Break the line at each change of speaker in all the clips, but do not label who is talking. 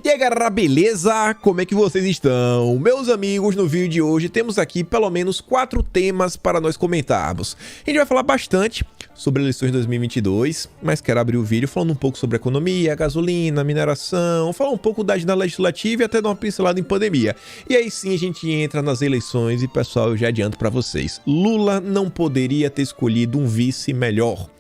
E aí galera, beleza? Como é que vocês estão? Meus amigos, no vídeo de hoje temos aqui pelo menos 4 temas para nós comentarmos. A gente vai falar bastante sobre eleições de 2022, mas quero abrir o vídeo falando um pouco sobre economia, gasolina, mineração, falar um pouco da agenda legislativa e até dar uma pincelada em pandemia. E aí sim a gente entra nas eleições e pessoal, eu já adianto para vocês, Lula não poderia ter escolhido um vice melhor.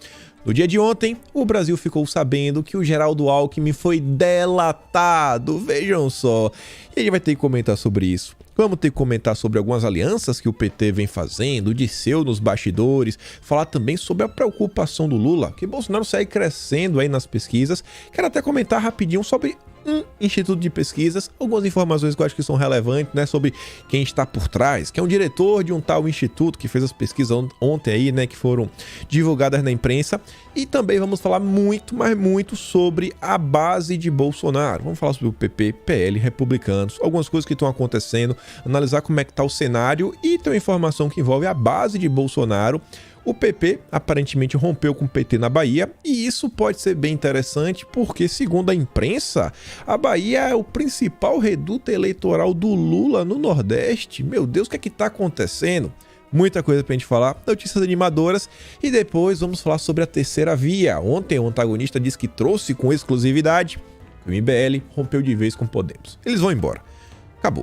No dia de ontem, o Brasil ficou sabendo que o Geraldo Alckmin foi delatado, vejam só. E a gente vai ter que comentar sobre isso. Vamos ter que comentar sobre algumas alianças que o PT vem fazendo, o Disseu nos bastidores, falar também sobre a preocupação do Lula, que Bolsonaro segue crescendo aí nas pesquisas. Quero até comentar rapidinho sobre um instituto de pesquisas, algumas informações que eu acho que são relevantes, né, sobre quem está por trás, que é um diretor de um tal instituto que fez as pesquisas ontem aí, né, que foram divulgadas na imprensa. E também vamos falar muito, mas muito sobre a base de Bolsonaro. Vamos falar sobre o PP, PL, republicanos, algumas coisas que estão acontecendo, analisar como é que está o cenário e ter uma informação que envolve a base de Bolsonaro. O PP aparentemente rompeu com o PT na Bahia e isso pode ser bem interessante porque, segundo a imprensa, a Bahia é o principal reduto eleitoral do Lula no Nordeste. Meu Deus, o que é que está acontecendo? Muita coisa pra gente falar, notícias animadoras e depois vamos falar sobre a terceira via. Ontem o antagonista disse que trouxe com exclusividade que o MBL rompeu de vez com o Podemos. Eles vão embora.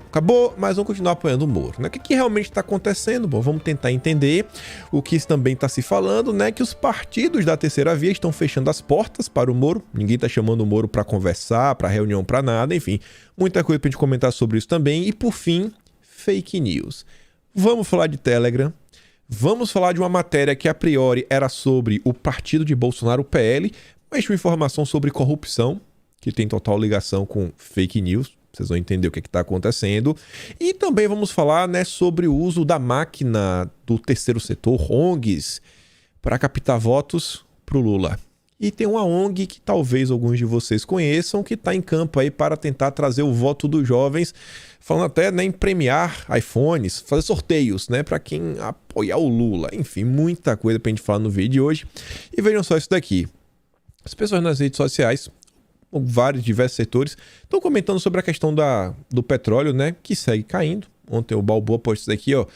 Acabou, mas vamos continuar apoiando o Moro, né? O que realmente está acontecendo? Bom, vamos tentar entender o que também está se falando, né? Que os partidos da terceira via estão fechando as portas para o Moro. Ninguém está chamando o Moro para conversar, para reunião, para nada, enfim. Muita coisa para a gente comentar sobre isso também. E por fim, fake news. Vamos falar de Telegram. Vamos falar de uma matéria que a priori era sobre o partido de Bolsonaro, o PL, mas tinha informação sobre corrupção, que tem total ligação com fake news. Vocês vão entender o que está acontecendo. E também vamos falar, né, sobre o uso da máquina do terceiro setor, ONGs, para captar votos para o Lula. E tem uma ONG que talvez alguns de vocês conheçam, que está em campo aí para tentar trazer o voto dos jovens, falando até, né, em premiar iPhones, fazer sorteios, né, para quem apoiar o Lula. Enfim, muita coisa para a gente falar no vídeo de hoje. E vejam só isso daqui. As pessoas nas redes sociais, vários diversos setores, estão comentando sobre a questão do petróleo, né, que segue caindo. Ontem o Balboa postou isso daqui, ó,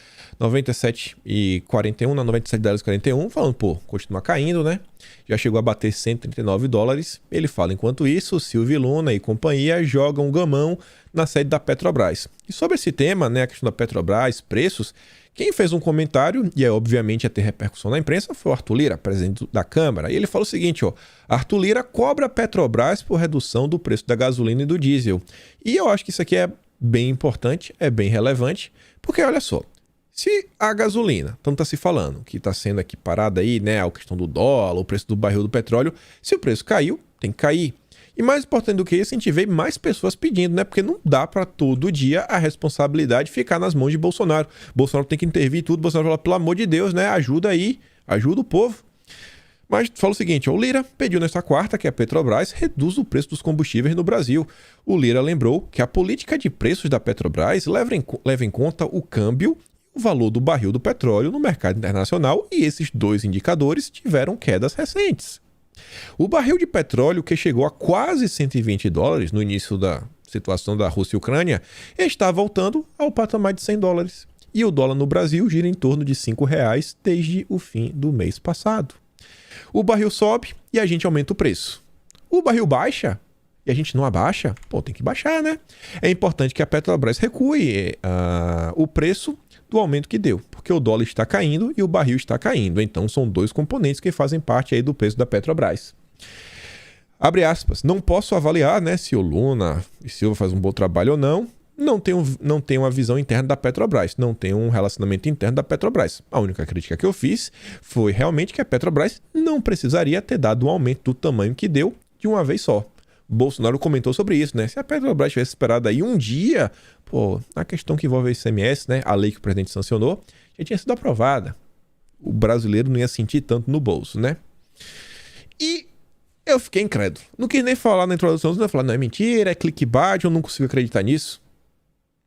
97,41 na 97,41, falando, pô, continua caindo, né? Já chegou a bater 139 dólares. Ele fala, enquanto isso, Silvio Luna e companhia jogam gamão na sede da Petrobras. E sobre esse tema, né, a questão da Petrobras, preços, quem fez um comentário, e obviamente ia ter repercussão na imprensa, foi o Arthur Lira, presidente da Câmara. E ele falou o seguinte, ó, Arthur Lira cobra a Petrobras por redução do preço da gasolina e do diesel. E eu acho que isso aqui é bem importante, é bem relevante, porque olha só, se a gasolina, tanto está se falando, que está sendo aqui parada aí, né, a questão do dólar, o preço do barril do petróleo, se o preço caiu, tem que cair. E mais importante do que isso, a gente vê mais pessoas pedindo, né? Porque não dá para todo dia a responsabilidade ficar nas mãos de Bolsonaro. Bolsonaro tem que intervir em tudo. Bolsonaro fala, pelo amor de Deus, né? Ajuda aí, ajuda o povo. Mas fala o seguinte, o Lira pediu nesta quarta que a Petrobras reduza o preço dos combustíveis no Brasil. O Lira lembrou que a política de preços da Petrobras leva em conta o câmbio e o valor do barril do petróleo no mercado internacional e esses dois indicadores tiveram quedas recentes. O barril de petróleo, que chegou a quase 120 dólares no início da situação da Rússia e Ucrânia, está voltando ao patamar de 100 dólares. E o dólar no Brasil gira em torno de R$5 desde o fim do mês passado. O barril sobe e a gente aumenta o preço. O barril baixa e a gente não abaixa? Pô, tem que baixar, né? É importante que a Petrobras recue o preço do aumento que deu, porque o dólar está caindo e o barril está caindo. Então são dois componentes que fazem parte aí do preço da Petrobras. Abre aspas, não posso avaliar, né, se o Luna e Silva faz um bom trabalho ou não. Não tenho uma visão interna da Petrobras, não tenho um relacionamento interno da Petrobras. A única crítica que eu fiz foi realmente que a Petrobras não precisaria ter dado um aumento do tamanho que deu de uma vez só. Bolsonaro comentou sobre isso, né? Se a Petrobras tivesse esperado aí um dia, pô, a questão que envolve o ICMS, né? A lei que o presidente sancionou, já tinha sido aprovada. O brasileiro não ia sentir tanto no bolso, né? E eu fiquei incrédulo. Não quis nem falar na introdução, não ia falar, não, é mentira, é clickbait, eu não consigo acreditar nisso.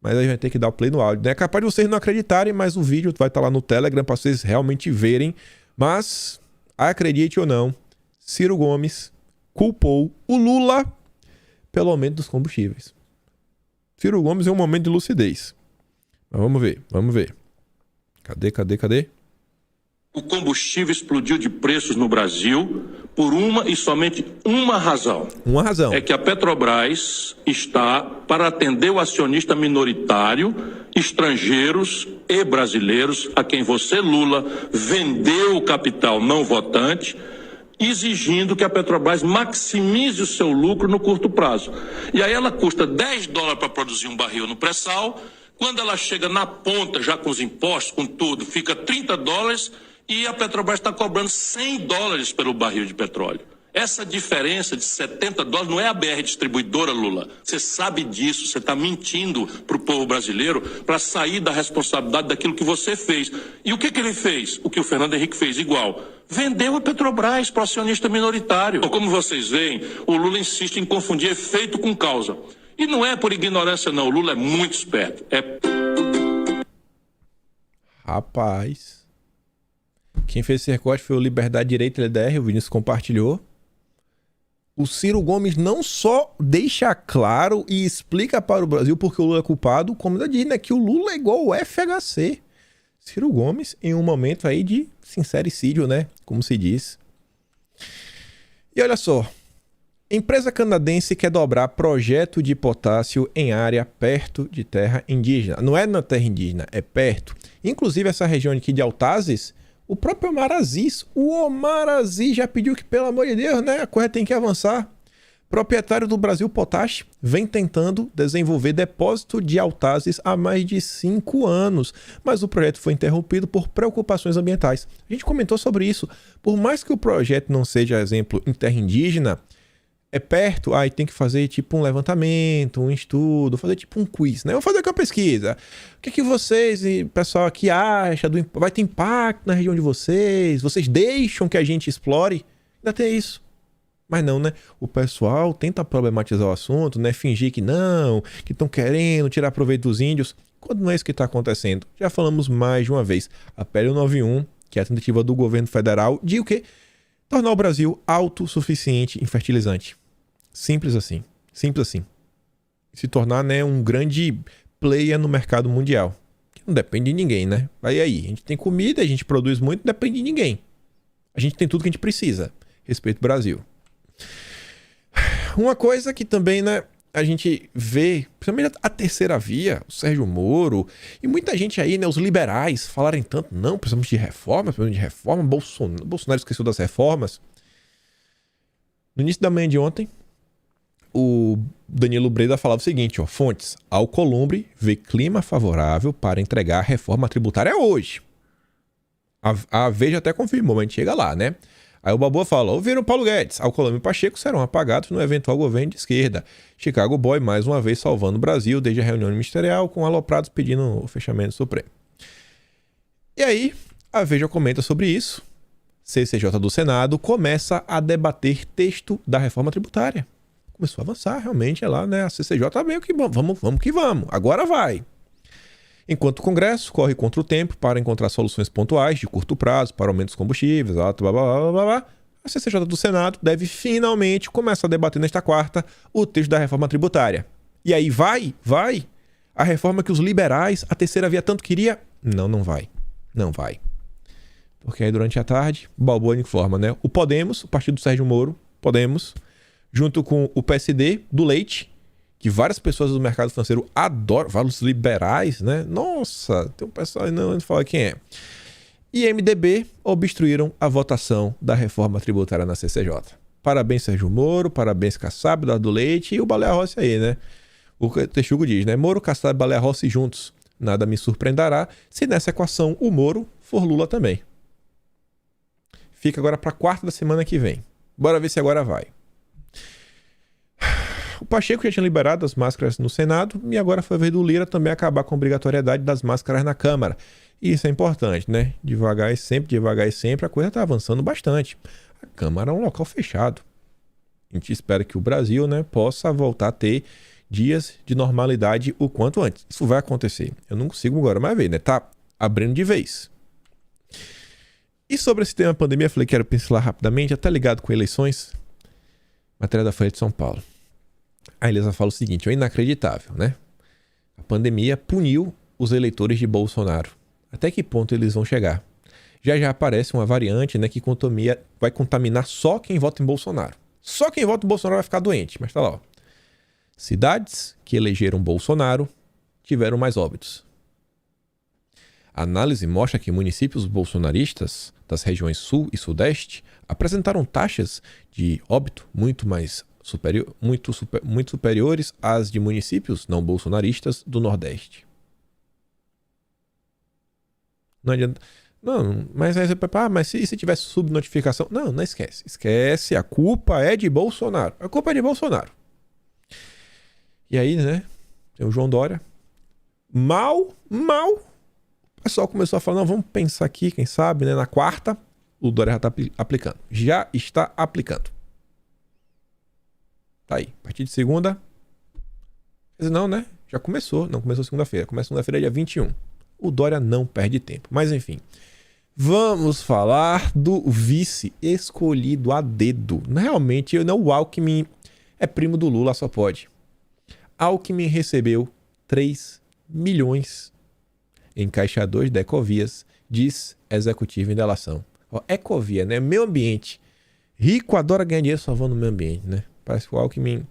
Mas aí vai ter que dar o play no áudio, né? É capaz de vocês não acreditarem, mas o vídeo vai estar lá no Telegram para vocês realmente verem. Mas, acredite ou não, Ciro Gomes culpou o Lula pelo aumento dos combustíveis. Ciro Gomes é um momento de lucidez. Mas vamos ver. Cadê?
O combustível explodiu de preços no Brasil por uma e somente uma razão.
Uma razão.
É que a Petrobras está para atender o acionista minoritário, estrangeiros e brasileiros, a quem você, Lula, vendeu o capital não votante, exigindo que a Petrobras maximize o seu lucro no curto prazo. E aí ela custa $10 para produzir um barril no pré-sal, quando ela chega na ponta, já com os impostos, com tudo, fica $30 e a Petrobras está cobrando $100 pelo barril de petróleo. Essa diferença de $70 não é a BR Distribuidora, Lula. Você sabe disso, você está mentindo para o povo brasileiro para sair da responsabilidade daquilo que você fez. E o que ele fez? O que o Fernando Henrique fez igual. Vendeu a Petrobras para o acionista minoritário. Como vocês veem, o Lula insiste em confundir efeito com causa. E não é por ignorância, não. O Lula é muito esperto.
Rapaz. Quem fez esse recorte foi o Liberdade Direita LDR, o Vinícius compartilhou. O Ciro Gomes não só deixa claro e explica para o Brasil porque o Lula é culpado, como ainda diz, né, que o Lula é igual ao FHC. Ciro Gomes em um momento aí de sincericídio, né, como se diz. E olha só, empresa canadense quer dobrar projeto de potássio em área perto de terra indígena. Não é na terra indígena, é perto. Inclusive essa região aqui de Altazes, o próprio Omar Aziz, já pediu que, pelo amor de Deus, né, a coisa tem que avançar. Proprietário do Brasil Potash vem tentando desenvolver depósito de Altazes há mais de 5 anos, mas o projeto foi interrompido por preocupações ambientais. A gente comentou sobre isso. Por mais que o projeto não seja, exemplo, em terra indígena, é perto, aí tem que fazer tipo um levantamento, um estudo, fazer tipo um quiz, né? Vamos fazer aqui uma pesquisa. O que vocês e o pessoal aqui acha vai ter impacto na região de vocês? Vocês deixam que a gente explore? Ainda tem isso. Mas não, né? O pessoal tenta problematizar o assunto, né? Fingir que não, que estão querendo tirar proveito dos índios, quando não é isso que está acontecendo. Já falamos mais de uma vez. A PL 91, que é a tentativa do governo federal de o quê? Tornar o Brasil autossuficiente em fertilizante. Simples assim. Se tornar, né, um grande player no mercado mundial. Que não depende de ninguém, né? Aí, a gente tem comida, a gente produz muito, não depende de ninguém. A gente tem tudo que a gente precisa. Respeito ao Brasil. Uma coisa que também, né, a gente vê, principalmente a terceira via, o Sérgio Moro, e muita gente aí, né, os liberais, falarem tanto, não, precisamos de reforma, Bolsonaro esqueceu das reformas. No início da manhã de ontem, o Danilo Breda falava o seguinte, ó, fontes, Alcolumbre vê clima favorável para entregar a reforma tributária hoje. A Veja até confirmou, mas a gente chega lá, né? Aí o Babu fala, ouviram Paulo Guedes, Alcolumbre e Pacheco serão apagados no eventual governo de esquerda. Chicago Boy, mais uma vez, salvando o Brasil desde a reunião ministerial, com aloprados pedindo o fechamento do Supremo. E aí, a Veja comenta sobre isso. CCJ do Senado começa a debater texto da reforma tributária. Começou a avançar, realmente, é lá, né? A CCJ meio que vamos que vamos, agora vai. Enquanto o Congresso corre contra o tempo para encontrar soluções pontuais de curto prazo para aumento dos combustíveis, blá, blá, blá, blá, blá, a CCJ do Senado deve finalmente começar a debater nesta quarta o texto da reforma tributária. E aí vai a reforma que os liberais, a terceira via tanto queria? Não vai. Porque aí durante a tarde, o Balboa informa, né? O Podemos, o partido do Sérgio Moro, junto com o PSD do Leite, que várias pessoas do mercado financeiro adoram, vários liberais, né? Nossa, tem um pessoal aí, não fala quem é. E MDB obstruíram a votação da reforma tributária na CCJ. Parabéns, Sérgio Moro, parabéns, Kassab, do Leite e o Baleia Rossi aí, né? O Texugo diz, né? Moro, Kassab e Baleia Rossi juntos. Nada me surpreenderá se nessa equação o Moro for Lula também. Fica agora para quarta da semana que vem. Bora ver se agora vai. O Pacheco já tinha liberado as máscaras no Senado e agora foi a vez do Lira também acabar com a obrigatoriedade das máscaras na Câmara. E isso é importante, né? Devagar e sempre, a coisa está avançando bastante. A Câmara é um local fechado. A gente espera que o Brasil, né, possa voltar a ter dias de normalidade o quanto antes. Isso vai acontecer. Eu não consigo agora mais ver, né? Tá abrindo de vez. E sobre esse tema pandemia, eu falei que quero pincelar rapidamente, até ligado com eleições. Matéria da Folha de São Paulo. A Elisa fala o seguinte, é inacreditável, né? A pandemia puniu os eleitores de Bolsonaro. Até que ponto eles vão chegar? Já aparece uma variante, né, que vai contaminar só quem vota em Bolsonaro. Só quem vota em Bolsonaro vai ficar doente. Mas tá lá, ó. Cidades que elegeram Bolsonaro tiveram mais óbitos. A análise mostra que municípios bolsonaristas das regiões Sul e Sudeste apresentaram taxas de óbito muito superiores às de municípios não bolsonaristas do Nordeste. Não adianta... Não, mas aí você mas se tivesse subnotificação... Não esquece. Esquece, a culpa é de Bolsonaro. A culpa é de Bolsonaro. E aí, né, tem o João Dória. Mal, o pessoal começou a falar, não, vamos pensar aqui, quem sabe, né, na quarta, o Dória já está aplicando. Já está aplicando. Tá aí, a partir de segunda... Não, né, já começou. Não começou segunda-feira. Começa segunda-feira, dia 21. O Dória não perde tempo. Mas, enfim... Vamos falar do vice escolhido a dedo. Realmente, o Alckmin é primo do Lula, só pode. Alckmin recebeu 3 milhões em caixa 2 da Ecovias, diz executivo em delação. Ó, Ecovia, né? Meio ambiente. Rico adora ganhar dinheiro salvando o meio ambiente, né? Parece que o Alckmin...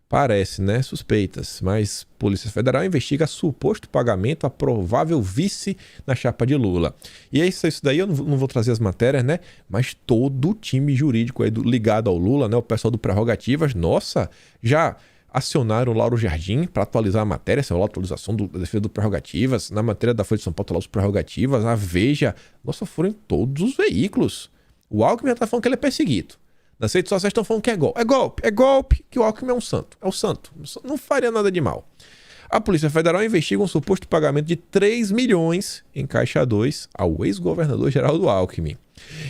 Parece, né? Suspeitas. Mas Polícia Federal investiga suposto pagamento a provável vice na chapa de Lula. E é isso daí, eu não vou trazer as matérias, né? Mas todo o time jurídico aí ligado ao Lula, né? O pessoal do Prerrogativas, nossa, já acionaram o Lauro Jardim para atualizar a matéria, essa é a atualização da defesa do Prerrogativas. Na matéria da Folha de São Paulo, lá os Prerrogativas, a Veja, nossa, foram em todos os veículos. O Alckmin já tá falando que ele é perseguido. Nas redes sociais estão falando que é golpe. É golpe, que o Alckmin é um santo. É o santo. Não faria nada de mal. A Polícia Federal investiga um suposto pagamento de 3 milhões em caixa 2 ao ex-governador Geraldo Alckmin.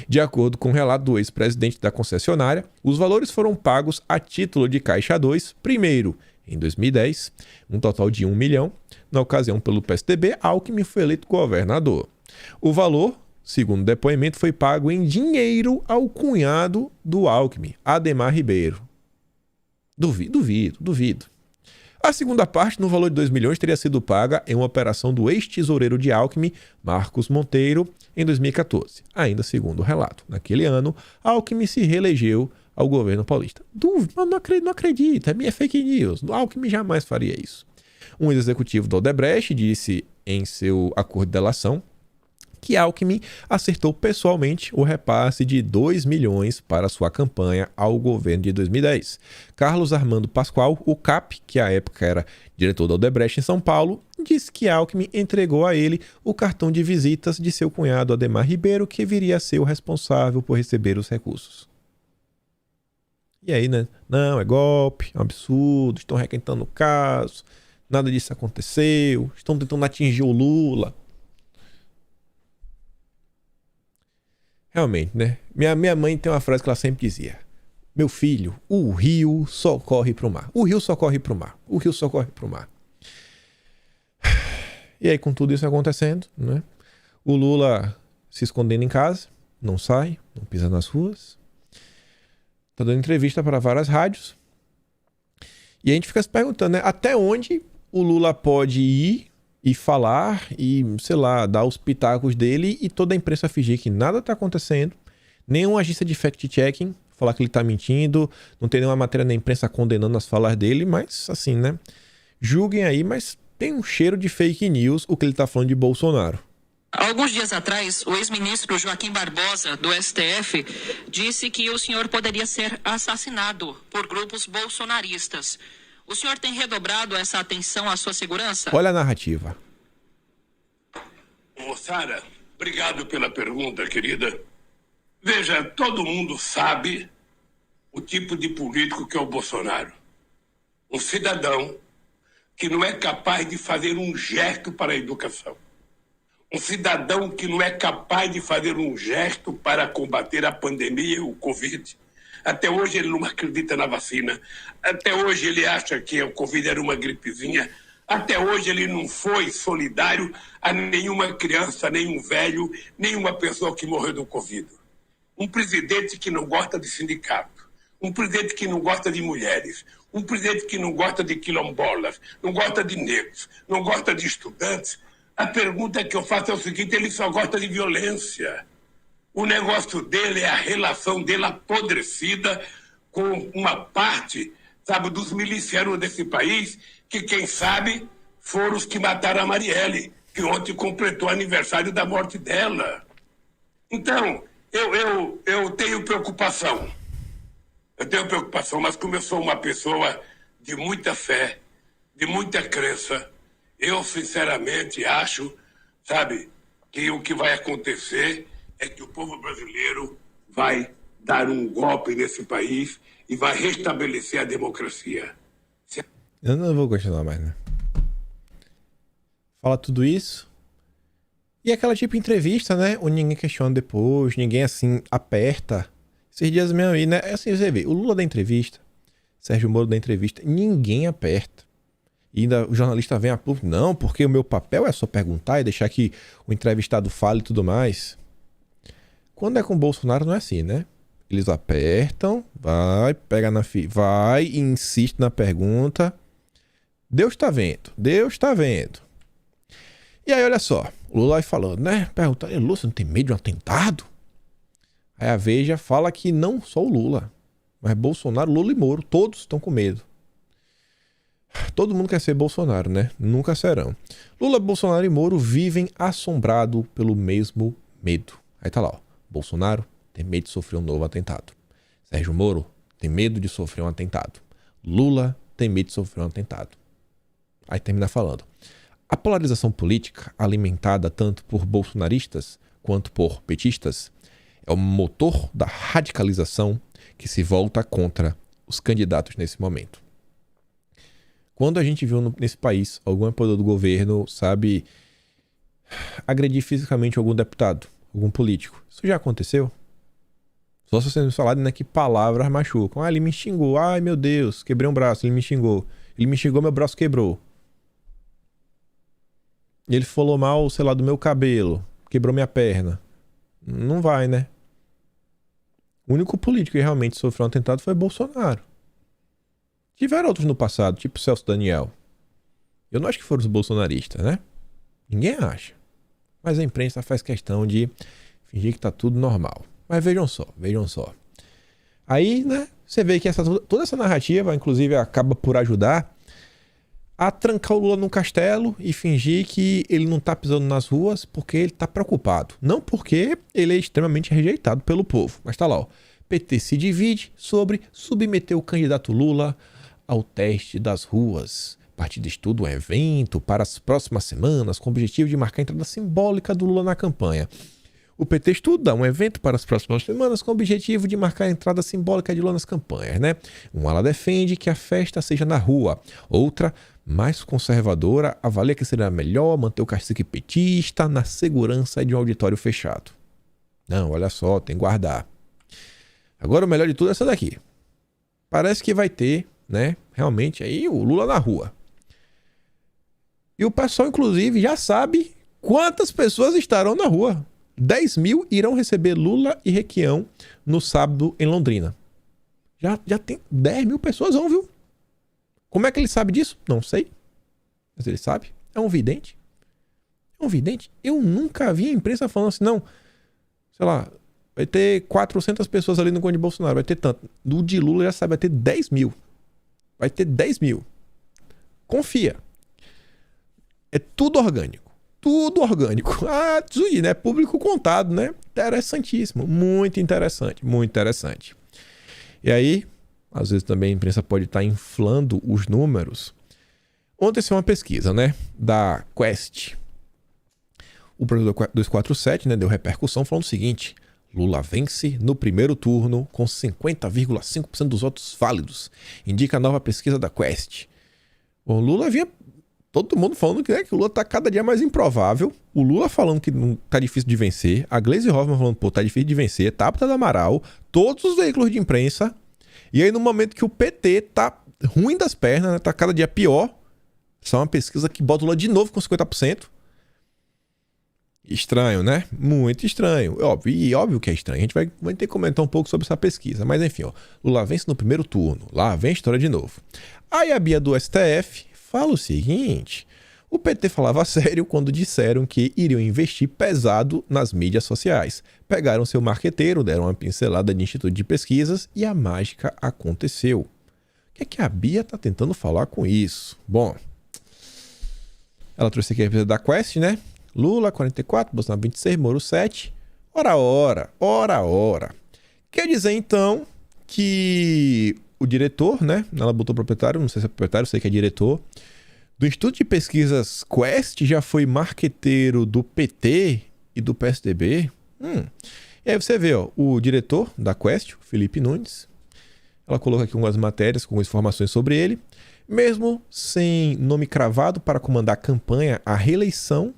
De acordo com o relato do ex-presidente da concessionária, os valores foram pagos a título de caixa 2, primeiro em 2010, um total de 1 milhão. Na ocasião, pelo PSDB, Alckmin foi eleito governador. O valor, segundo o depoimento, foi pago em dinheiro ao cunhado do Alckmin, Ademar Ribeiro. Duvido. A segunda parte, no valor de 2 milhões, teria sido paga em uma operação do ex-tesoureiro de Alckmin, Marcos Monteiro, em 2014. Ainda segundo o relato. Naquele ano, Alckmin se reelegeu ao governo paulista. Não acredito, é minha fake news. Alckmin jamais faria isso. Um executivo do Odebrecht disse em seu acordo de delação que Alckmin acertou pessoalmente o repasse de 2 milhões para sua campanha ao governo de 2010. Carlos Armando Pascoal, o CAP, que à época era diretor da Odebrecht em São Paulo, disse que Alckmin entregou a ele o cartão de visitas de seu cunhado Ademar Ribeiro, que viria a ser o responsável por receber os recursos. E aí, né? Não, é golpe, é um absurdo, estão requentando o caso, nada disso aconteceu, estão tentando atingir o Lula. Realmente, né? Minha mãe tem uma frase que ela sempre dizia: meu filho, o rio só corre pro mar. O rio só corre pro mar. O rio só corre pro mar. E aí, com tudo isso acontecendo, né? O Lula se escondendo em casa, não sai, não pisa nas ruas. Tá dando entrevista para várias rádios. E a gente fica se perguntando, né? Até onde o Lula pode ir e falar e, sei lá, dar os pitacos dele e toda a imprensa fingir que nada tá acontecendo, nenhuma agência de fact-checking falar que ele tá mentindo, não tem nenhuma matéria na imprensa condenando as falas dele, mas assim, né? Julguem aí, mas tem um cheiro de fake news o que ele tá falando de Bolsonaro.
Alguns dias atrás, o ex-ministro Joaquim Barbosa, do STF, disse que o senhor poderia ser assassinado por grupos bolsonaristas. O senhor tem redobrado essa atenção à sua segurança?
Olha a narrativa.
Sara, obrigado pela pergunta, querida. Veja, todo mundo sabe o tipo de político que é o Bolsonaro. Um cidadão que não é capaz de fazer um gesto para a educação. Um cidadão que não é capaz de fazer um gesto para combater a pandemia e o Covid. Até hoje ele não acredita na vacina. Até hoje ele acha que o Covid era uma gripezinha. Até hoje ele não foi solidário a nenhuma criança, nenhum velho, nenhuma pessoa que morreu do Covid. Um presidente que não gosta de sindicato. um presidente que não gosta de mulheres, um presidente que não gosta de quilombolas, não gosta de negros, não gosta de estudantes, a pergunta que eu faço é o seguinte: ele só gosta de violência. O negócio dele é a relação dele apodrecida com uma parte, sabe, dos milicianos desse país, que quem sabe foram os que mataram a Marielle, que ontem completou o aniversário da morte dela. Então, eu tenho preocupação. Eu tenho preocupação, mas como eu sou uma pessoa de muita fé, de muita crença, eu sinceramente acho, sabe, que o que vai acontecer é que o povo brasileiro vai dar um golpe nesse país e vai restabelecer a democracia.
Eu não vou continuar mais, né? Fala tudo isso. E aquela tipo entrevista, né? Onde ninguém questiona depois, ninguém assim aperta. Esses dias mesmo aí, né? É assim, você vê, o Lula da entrevista, Sérgio Moro da entrevista, ninguém aperta. E ainda o jornalista vem a público, não, porque o meu papel é só perguntar e deixar que o entrevistado fale e tudo mais. Quando é com o Bolsonaro não é assim, né? Eles apertam, vai, pega na vai e insiste na pergunta. Deus tá vendo, Deus tá vendo. E aí, olha só, o Lula vai falando, né? Perguntando, Lula, você não tem medo de um atentado? Aí a Veja fala que não só o Lula, mas Bolsonaro, Lula e Moro, todos estão com medo. Todo mundo quer ser Bolsonaro, né? Nunca serão. Lula, Bolsonaro e Moro vivem assombrados pelo mesmo medo. Aí tá lá, ó. Bolsonaro tem medo de sofrer um novo atentado. Sérgio Moro tem medo de sofrer um atentado. Lula tem medo de sofrer um atentado. Aí termina falando. A polarização política, alimentada tanto por bolsonaristas quanto por petistas, é o motor da radicalização que se volta contra os candidatos nesse momento. Quando a gente viu nesse país algum apoiador do governo, sabe, agredir fisicamente algum deputado, algum político, isso já aconteceu? Só se você não falar, né, que palavras machucam. Ah, ele me xingou. Ai, meu Deus, quebrei um braço, ele me xingou. Ele me xingou, meu braço quebrou. Ele falou mal, sei lá, do meu cabelo, quebrou minha perna. Não vai, né? O único político que realmente sofreu um atentado foi Bolsonaro. Tiveram outros no passado, tipo Celso Daniel. Eu não acho que foram os bolsonaristas, né? Ninguém acha. Mas a imprensa faz questão de fingir que tá tudo normal. Mas vejam só. Aí, né, você vê que toda essa narrativa, inclusive, acaba por ajudar a trancar o Lula num castelo e fingir que ele não tá pisando nas ruas porque ele tá preocupado. Não porque ele é extremamente rejeitado pelo povo. Mas tá lá, ó. PT se divide sobre submeter o candidato Lula ao teste das ruas. Partido estuda um evento para as próximas semanas com o objetivo de marcar a entrada simbólica do Lula na campanha. O PT estuda um evento para as próximas semanas com o objetivo de marcar a entrada simbólica de Lula nas campanhas, né? Uma ala defende que a festa seja na rua. Outra, mais conservadora, avalia que seria melhor manter o cacique petista na segurança de um auditório fechado. Não, olha só, tem que guardar. Agora o melhor de tudo é essa daqui. Parece que vai ter, né, realmente aí o Lula na rua. E o pessoal, inclusive, já sabe quantas pessoas estarão na rua. 10 mil irão receber Lula e Requião no sábado em Londrina. Já tem 10 mil pessoas, viu? Como é que ele sabe disso? Não sei. Mas ele sabe. É um vidente. É um vidente. Eu nunca vi a imprensa falando assim, não. Sei lá, vai ter 400 pessoas ali no Conde Bolsonaro. Vai ter tanto. Do de Lula já sabe, vai ter 10 mil. Vai ter 10 mil. Confia. É tudo orgânico. Tudo orgânico. Ah, Zui, né? Público contado, né? Interessantíssimo. Muito interessante. Muito interessante. E aí, às vezes também a imprensa pode estar inflando os números. Ontem saiu uma pesquisa, né? Da Quest. O Provedor 247, né? Deu repercussão falando o seguinte. Lula vence no primeiro turno com 50,5% dos votos válidos. Indica a nova pesquisa da Quest. O Lula vinha... Todo mundo falando que, né, que o Lula tá cada dia mais improvável. O Lula falando que não tá difícil de vencer. A Gleisi Hoffmann falando, pô, tá difícil de vencer. Tabata do Amaral. Todos os veículos de imprensa. E aí, no momento que o PT tá ruim das pernas, né, tá cada dia pior. Isso é uma pesquisa que bota o Lula de novo com 50%. Estranho, né? Muito estranho. Óbvio que é estranho. A gente vai ter que comentar um pouco sobre essa pesquisa. Mas enfim, ó, Lula vence no primeiro turno. Lá vem a história de novo. Aí a Bia do STF fala o seguinte: o PT falava sério quando disseram que iriam investir pesado nas mídias sociais. Pegaram seu marqueteiro, deram uma pincelada de instituto de pesquisas e a mágica aconteceu. O que é que a Bia tá tentando falar com isso? Bom, ela trouxe aqui a pesquisa da Quest, né? Lula 44, Bolsonaro 26, Moro 7. Ora. Quer dizer então que o diretor, né? Ela botou proprietário, não sei se é proprietário, sei que é diretor, do Instituto de Pesquisas Quest já foi marqueteiro do PT e do PSDB. E aí você vê, ó, o diretor da Quest, Felipe Nunes, ela coloca aqui algumas matérias com informações sobre ele. Mesmo sem nome cravado para comandar a campanha à reeleição,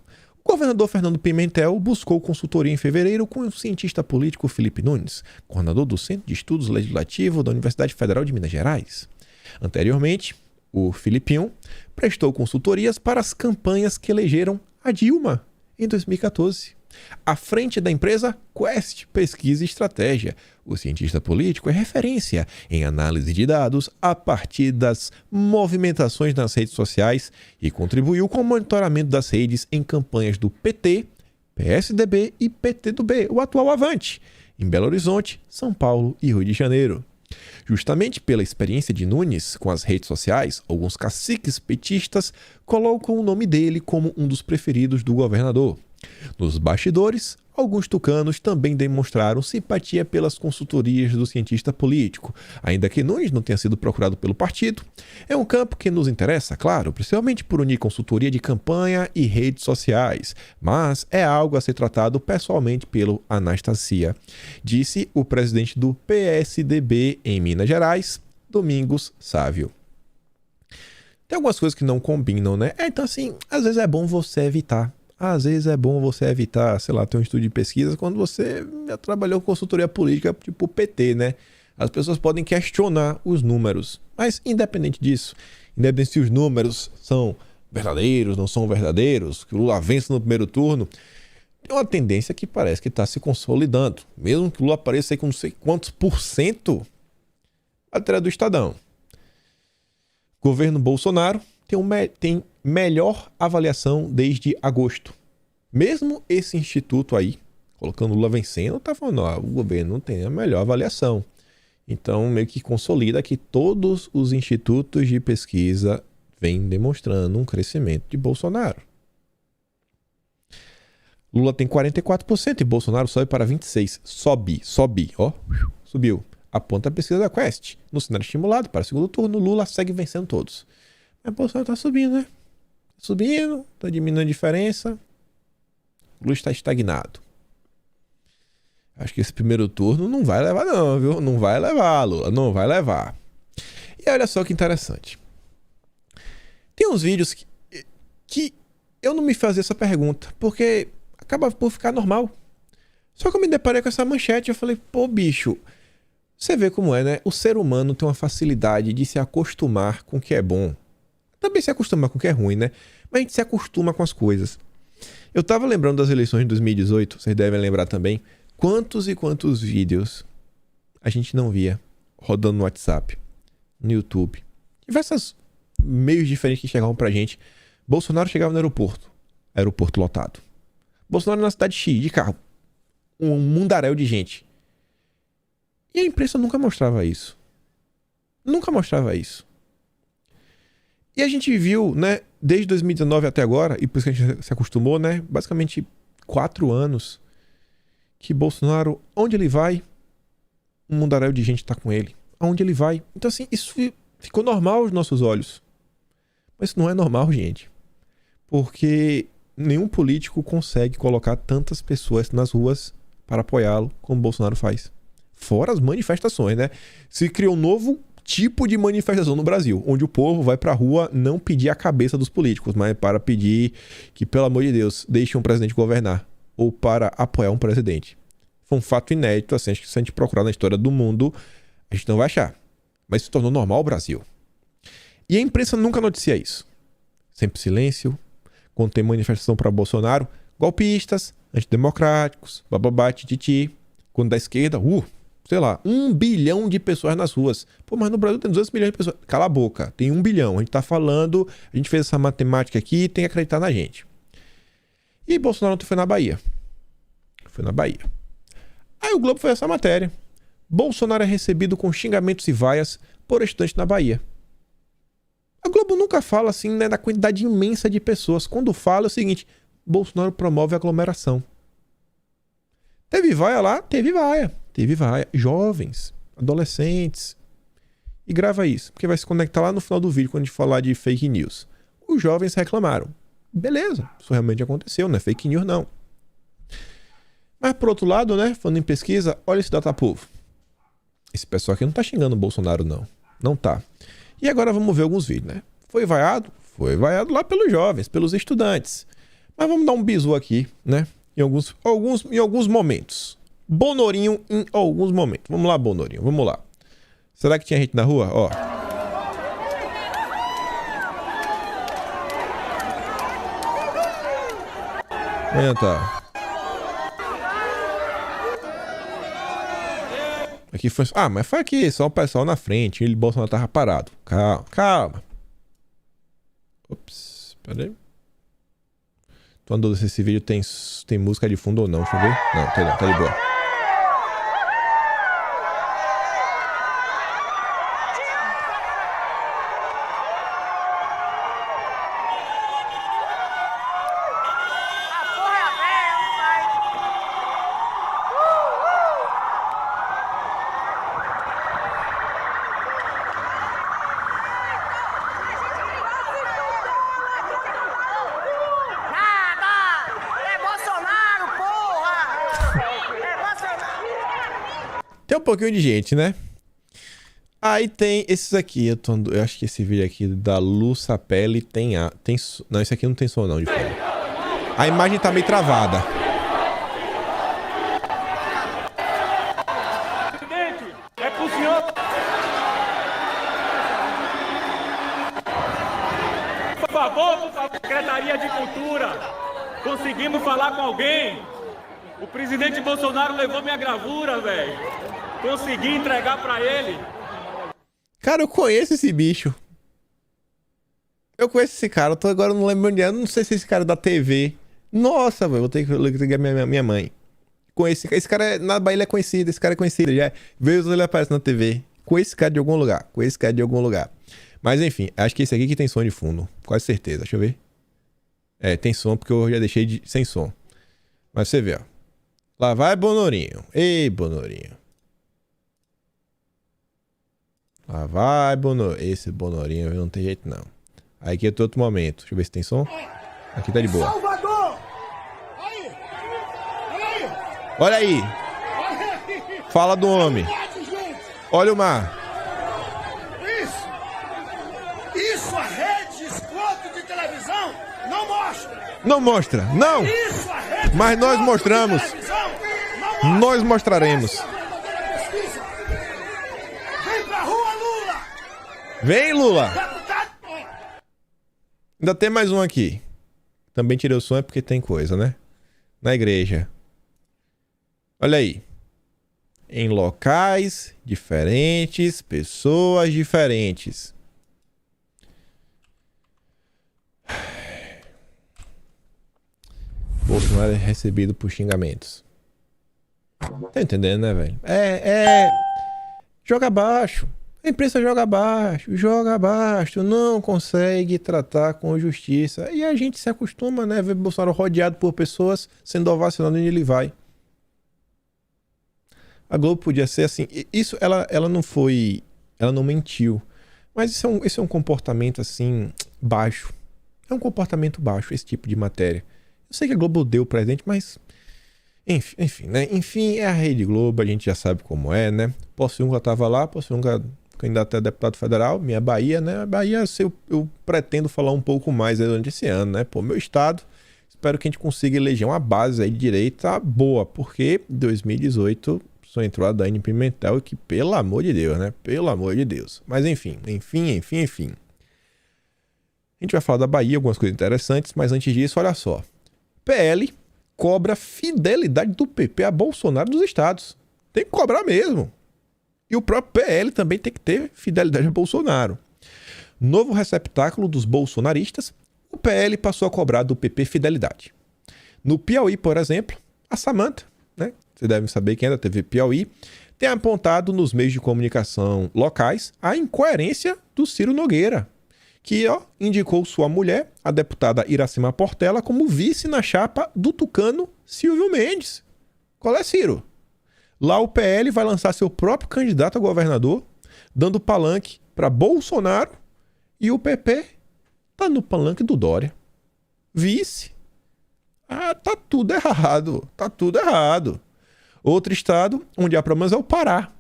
o governador Fernando Pimentel buscou consultoria em fevereiro com o cientista político Felipe Nunes, coordenador do Centro de Estudos Legislativo da Universidade Federal de Minas Gerais. Anteriormente, o Filipinho prestou consultorias para as campanhas que elegeram a Dilma em 2014. À frente da empresa Quest Pesquisa e Estratégia, o cientista político é referência em análise de dados a partir das movimentações nas redes sociais e contribuiu com o monitoramento das redes em campanhas do PT, PSDB e PTdoB, o atual Avante, em Belo Horizonte, São Paulo e Rio de Janeiro. Justamente pela experiência de Nunes com as redes sociais, alguns caciques petistas colocam o nome dele como um dos preferidos do governador. Nos bastidores, alguns tucanos também demonstraram simpatia pelas consultorias do cientista político, ainda que Nunes não tenha sido procurado pelo partido. É um campo que nos interessa, claro, principalmente por unir consultoria de campanha e redes sociais, mas é algo a ser tratado pessoalmente pelo Anastasia, disse o presidente do PSDB em Minas Gerais, Domingos Sávio. Tem algumas coisas que não combinam, né? Então, assim, às vezes é bom você evitar. Sei lá, ter um estudo de pesquisa quando você já trabalhou com consultoria política, tipo o PT, né? As pessoas podem questionar os números. Mas, independente disso, independente se os números são verdadeiros, não são verdadeiros, que o Lula vence no primeiro turno, tem uma tendência que parece que está se consolidando. Mesmo que o Lula apareça aí com não sei quantos %, atrás do Estadão. Governo Bolsonaro tem melhor avaliação desde agosto. Mesmo esse instituto aí, colocando o Lula vencendo, tá falando, ó, o governo não tem a melhor avaliação. Então, meio que consolida que todos os institutos de pesquisa vêm demonstrando um crescimento de Bolsonaro. Lula tem 44% e Bolsonaro sobe para 26%. Subiu. Aponta a pesquisa da Quest. No cenário estimulado para o segundo turno, Lula segue vencendo todos. Mas Bolsonaro tá subindo, né? Subindo, tá diminuindo a diferença. O Lula está estagnado. Acho que esse primeiro turno não vai levar não, viu? Não vai levar, Lula. Não vai levar. E olha só que interessante. Tem uns vídeos que eu não me fazia essa pergunta, porque acaba por ficar normal. Só que eu me deparei com essa manchete e eu falei, pô, bicho, você vê como é, né? O ser humano tem uma facilidade de se acostumar com o que é bom. Também se acostuma com o que é ruim, né? Mas a gente se acostuma com as coisas. Eu tava lembrando das eleições de 2018, vocês devem lembrar também, quantos e quantos vídeos a gente não via rodando no WhatsApp, no YouTube. Diversos meios diferentes que chegavam pra gente. Bolsonaro chegava no aeroporto lotado. Bolsonaro na cidade X, de carro. Um mundaréu de gente. E a imprensa nunca mostrava isso. E a gente viu, né, desde 2019 até agora, e por isso que a gente se acostumou, né, basicamente 4 anos, que Bolsonaro, onde ele vai, um mundaréu de gente tá com ele. Aonde ele vai. Então, assim, isso ficou normal aos nossos olhos. Mas isso não é normal, gente. Porque nenhum político consegue colocar tantas pessoas nas ruas para apoiá-lo como Bolsonaro faz. Fora as manifestações, né? Se criou um novo tipo de manifestação no Brasil, onde o povo vai pra rua não pedir a cabeça dos políticos, mas para pedir que, pelo amor de Deus, deixe um presidente governar, ou para apoiar um presidente. Foi um fato inédito, assim, acho que se a gente procurar na história do mundo, a gente não vai achar. Mas se tornou normal o Brasil. E a imprensa nunca noticia isso. Sempre silêncio. Quando tem manifestação para Bolsonaro, golpistas, antidemocráticos, bababá, tititi. Quando da esquerda, sei lá, 1 bilhão de pessoas nas ruas. Pô, mas no Brasil tem 200 milhões de pessoas. Cala a boca, tem 1 bilhão. A gente tá falando, a gente fez essa matemática aqui, tem que acreditar na gente. E Bolsonaro ontem foi na Bahia. Foi na Bahia. Aí o Globo fez essa matéria. Bolsonaro é recebido com xingamentos e vaias por estudante na Bahia. A Globo nunca fala assim, né, da quantidade imensa de pessoas. Quando fala é o seguinte, Bolsonaro promove aglomeração. Teve vaia lá? Teve vaia. Teve vaia. Jovens, adolescentes. E grava isso, porque vai se conectar lá no final do vídeo quando a gente falar de fake news. Os jovens reclamaram. Beleza, isso realmente aconteceu, não é fake news não. Mas por outro lado, né, falando em pesquisa, olha esse Datapovo. Esse pessoal aqui não tá xingando o Bolsonaro não. Não tá. E agora vamos ver alguns vídeos, né? Foi vaiado? Foi vaiado lá pelos jovens, pelos estudantes. Mas vamos dar um bisu aqui, né? Em alguns momentos. Bonorinho em alguns momentos. Vamos lá, Bonorinho, vamos lá. Será que tinha gente na rua? Ó. Tá. Aqui foi... Ah, mas foi aqui, só o pessoal na frente. Ele, Bolsonaro tava parado. Calma, calma. Ops, pera aí. Tô andando se esse vídeo tem música de fundo ou não, deixa eu ver. Não, tem não, tá de boa. Tem um pouquinho de gente, né? Aí tem esses aqui. Eu acho que esse vídeo aqui da Lu Sapelli tem... Não, esse aqui não tem som não de fundo. A imagem tá meio travada.
Presidente, é pro senhor... Por favor, Secretaria de Cultura. Conseguimos falar com alguém? O presidente Bolsonaro levou minha gravura, velho. Consegui entregar pra ele.
Cara, eu conheço esse bicho. Eu conheço esse cara. Agora não lembro onde é. Eu não sei se esse cara é da TV. Nossa, velho. Vou ter que ligar minha mãe. Conheço esse cara. Na Bahia ele é conhecido. Esse cara é conhecido. Já veio ele aparece na TV. Conheço esse cara de algum lugar. Conheço esse cara de algum lugar. Mas enfim, acho que esse aqui que tem som de fundo. Quase certeza. Deixa eu ver. É, tem som porque eu já deixei sem som. Mas você vê, ó. Lá vai Bonorinho. Ei, Bonorinho. Lá vai Bonorinho. Esse Bonorinho não tem jeito não. Aí aqui é outro momento. Deixa eu ver se tem som. Aqui tá de boa.
Salvador! Aí! Aí!
Olha aí. Fala do homem. Olha o mar.
Isso a rede escroto de televisão não mostra!
Não mostra. Não.
Isso a rede
Mas nós
escroto
mostramos.
de televisão não mostra!
Nós mostraremos.
Vem pra rua, Lula!
Vem, Lula.
Deputado!
Ainda tem mais um aqui. Também tirei o som é porque tem coisa, né? Na igreja. Olha aí. Em locais diferentes, pessoas diferentes. Bolsonaro é recebido por xingamentos. Tá entendendo, né, velho? Joga abaixo. A imprensa joga abaixo, não consegue tratar com justiça. E a gente se acostuma, né, ver Bolsonaro rodeado por pessoas sendo ovacionado onde ele vai. A Globo podia ser assim. Isso, ela não foi... Ela não mentiu. Mas isso é um comportamento, assim, baixo. É um comportamento baixo, esse tipo de matéria. Eu sei que a Globo deu o presente, mas... Enfim, né? Enfim, é a Rede Globo, a gente já sabe como é, né? Pocilga tava lá, Pocilga candidato a deputado federal, minha Bahia, né? A Bahia, eu pretendo falar um pouco mais durante esse ano, né? Pô, meu estado, espero que a gente consiga eleger uma base aí de direita boa, porque em 2018 só entrou a Dani Pimentel, que pelo amor de Deus, né? Pelo amor de Deus. Mas enfim. A gente vai falar da Bahia, algumas coisas interessantes, mas antes disso, olha só. PL cobra fidelidade do PP a Bolsonaro dos estados. Tem que cobrar mesmo. E o próprio PL também tem que ter fidelidade a Bolsonaro. Novo receptáculo dos bolsonaristas, o PL passou a cobrar do PP fidelidade. No Piauí, por exemplo, a Samantha, né? Vocês devem saber quem é da TV Piauí, tem apontado nos meios de comunicação locais a incoerência do Ciro Nogueira, que indicou sua mulher, a deputada Iracema Portela, como vice na chapa do tucano Silvio Mendes. Qual é, Ciro? Lá o PL vai lançar seu próprio candidato a governador, dando palanque para Bolsonaro, e o PP tá no palanque do Dória. Vice. Tá tudo errado. Tá tudo errado. Outro estado onde há problemas é o Pará.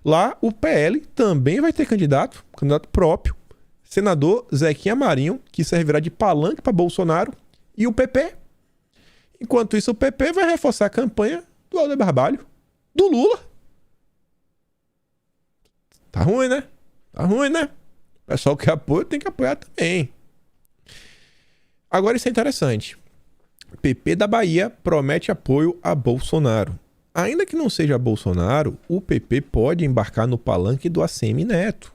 Lá o PL também vai ter candidato próprio, senador Zequinha Marinho, que servirá de palanque para Bolsonaro, e o PP. Enquanto isso, o PP vai reforçar a campanha do Helder Barbalho, do Lula. Tá ruim, né? Tá ruim, né? O pessoal que apoia tem que apoiar também. Agora isso é interessante. PP da Bahia promete apoio a Bolsonaro. Ainda que não seja Bolsonaro, o PP pode embarcar no palanque do ACM Neto,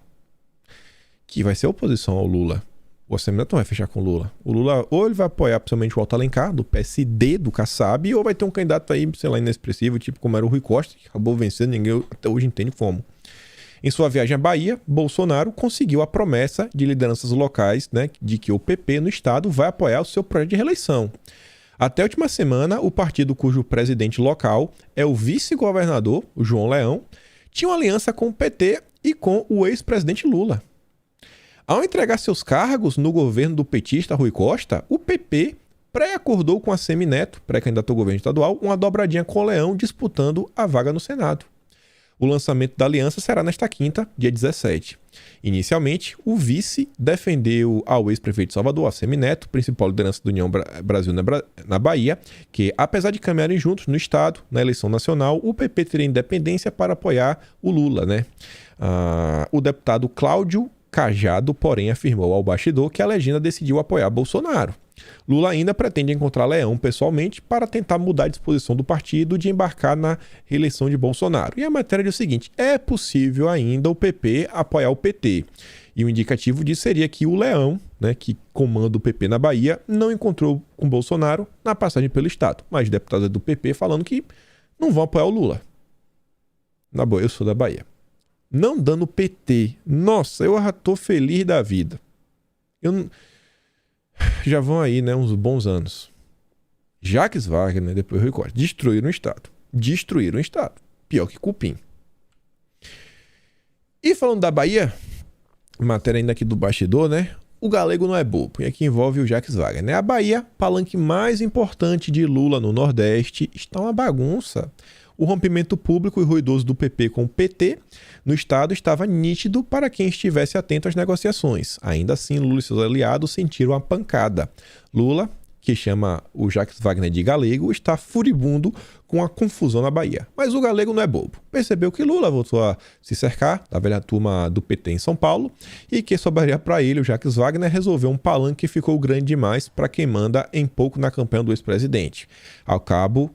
que vai ser oposição ao Lula. O ACM Neto não vai fechar com o Lula. O Lula ou ele vai apoiar principalmente o Otto Alencar, do PSD, do Kassab, ou vai ter um candidato aí, sei lá, inexpressivo, tipo como era o Rui Costa, que acabou vencendo, ninguém até hoje entende como. Em sua viagem à Bahia, Bolsonaro conseguiu a promessa de lideranças locais, né, de que o PP no estado vai apoiar o seu projeto de reeleição. Até a última semana, o partido cujo presidente local é o vice-governador, o João Leão, tinha uma aliança com o PT e com o ex-presidente Lula. Ao entregar seus cargos no governo do petista Rui Costa, o PP pré-acordou com a ACM Neto, pré-candidato ao governo estadual, uma dobradinha com o Leão disputando a vaga no Senado. O lançamento da aliança será nesta quinta, dia 17. Inicialmente, o vice defendeu ao ex-prefeito de Salvador, ACM Neto, principal liderança do União Brasil na Bahia, que, apesar de caminharem juntos no estado, na eleição nacional, o PP teria independência para apoiar o Lula, né? O deputado Cláudio Cajado, porém, afirmou ao bastidor que a legenda decidiu apoiar Bolsonaro. Lula ainda pretende encontrar Leão pessoalmente para tentar mudar a disposição do partido de embarcar na reeleição de Bolsonaro. E a matéria diz o seguinte: é possível ainda o PP apoiar o PT. E o indicativo disso seria que o Leão, né, que comanda o PP na Bahia, não encontrou com Bolsonaro na passagem pelo estado. Mas deputados do PP falando que não vão apoiar o Lula. Na boa, eu sou da Bahia. Não dando PT. Nossa, eu já tô feliz da vida. Já vão aí, né, uns bons anos. Jacques Wagner, depois Rui Costa, destruíram o estado. Destruíram o estado. Pior que cupim. E falando da Bahia, matéria ainda aqui do bastidor, né? O galego não é bobo, e aqui envolve o Jacques Wagner, né? A Bahia, palanque mais importante de Lula no Nordeste, está uma bagunça. O rompimento público e ruidoso do PP com o PT no estado estava nítido para quem estivesse atento às negociações. Ainda assim, Lula e seus aliados sentiram a pancada. Lula, que chama o Jacques Wagner de galego, está furibundo com a confusão na Bahia. Mas o galego não é bobo. Percebeu que Lula voltou a se cercar da velha turma do PT em São Paulo e que sobraria para ele, o Jacques Wagner, resolveu um palanque que ficou grande demais para quem manda em pouco na campanha do ex-presidente. Ao cabo,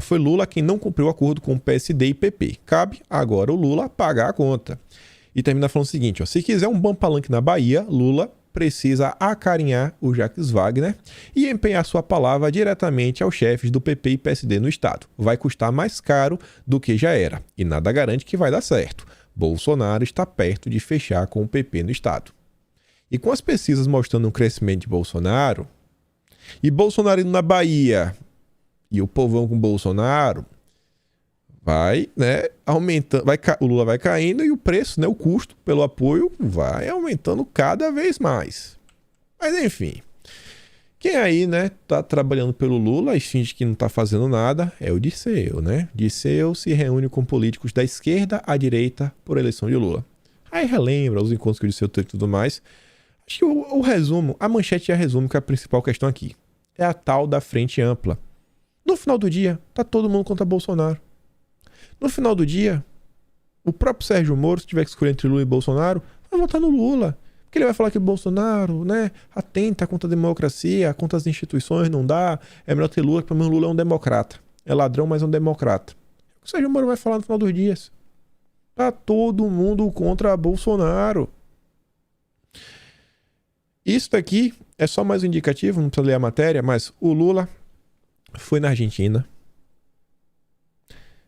foi Lula quem não cumpriu o acordo com o PSD e PP. Cabe agora o Lula pagar a conta. E termina falando o seguinte: se quiser um bom palanque na Bahia, Lula precisa acarinhar o Jacques Wagner e empenhar sua palavra diretamente aos chefes do PP e PSD no estado. Vai custar mais caro do que já era, e nada garante que vai dar certo. Bolsonaro está perto de fechar com o PP no estado. E com as pesquisas mostrando um crescimento de Bolsonaro, e Bolsonaro indo na Bahia, e o povão com Bolsonaro, vai, né, aumentando, o Lula vai caindo e o preço, né, o custo pelo apoio vai aumentando cada vez mais. Mas enfim, quem aí, né, tá trabalhando pelo Lula e finge que não tá fazendo nada é o Dirceu, né? Dirceu se reúne com políticos da esquerda à direita por eleição de Lula. Aí relembra os encontros que o Dirceu teve e tudo mais. Acho que o resumo, a manchete já resume que é a principal questão aqui. É a tal da frente ampla. No final do dia, tá todo mundo contra Bolsonaro. No final do dia, o próprio Sérgio Moro, se tiver que escolher entre Lula e Bolsonaro, vai votar no Lula. Porque ele vai falar que o Bolsonaro, né, atenta contra a democracia, contra as instituições, não dá. É melhor ter Lula, porque pelo menos Lula é um democrata. É ladrão, mas é um democrata. O Sérgio Moro vai falar no final dos dias. Tá todo mundo contra Bolsonaro. Isso daqui é só mais um indicativo, não precisa ler a matéria, mas o Lula foi na Argentina,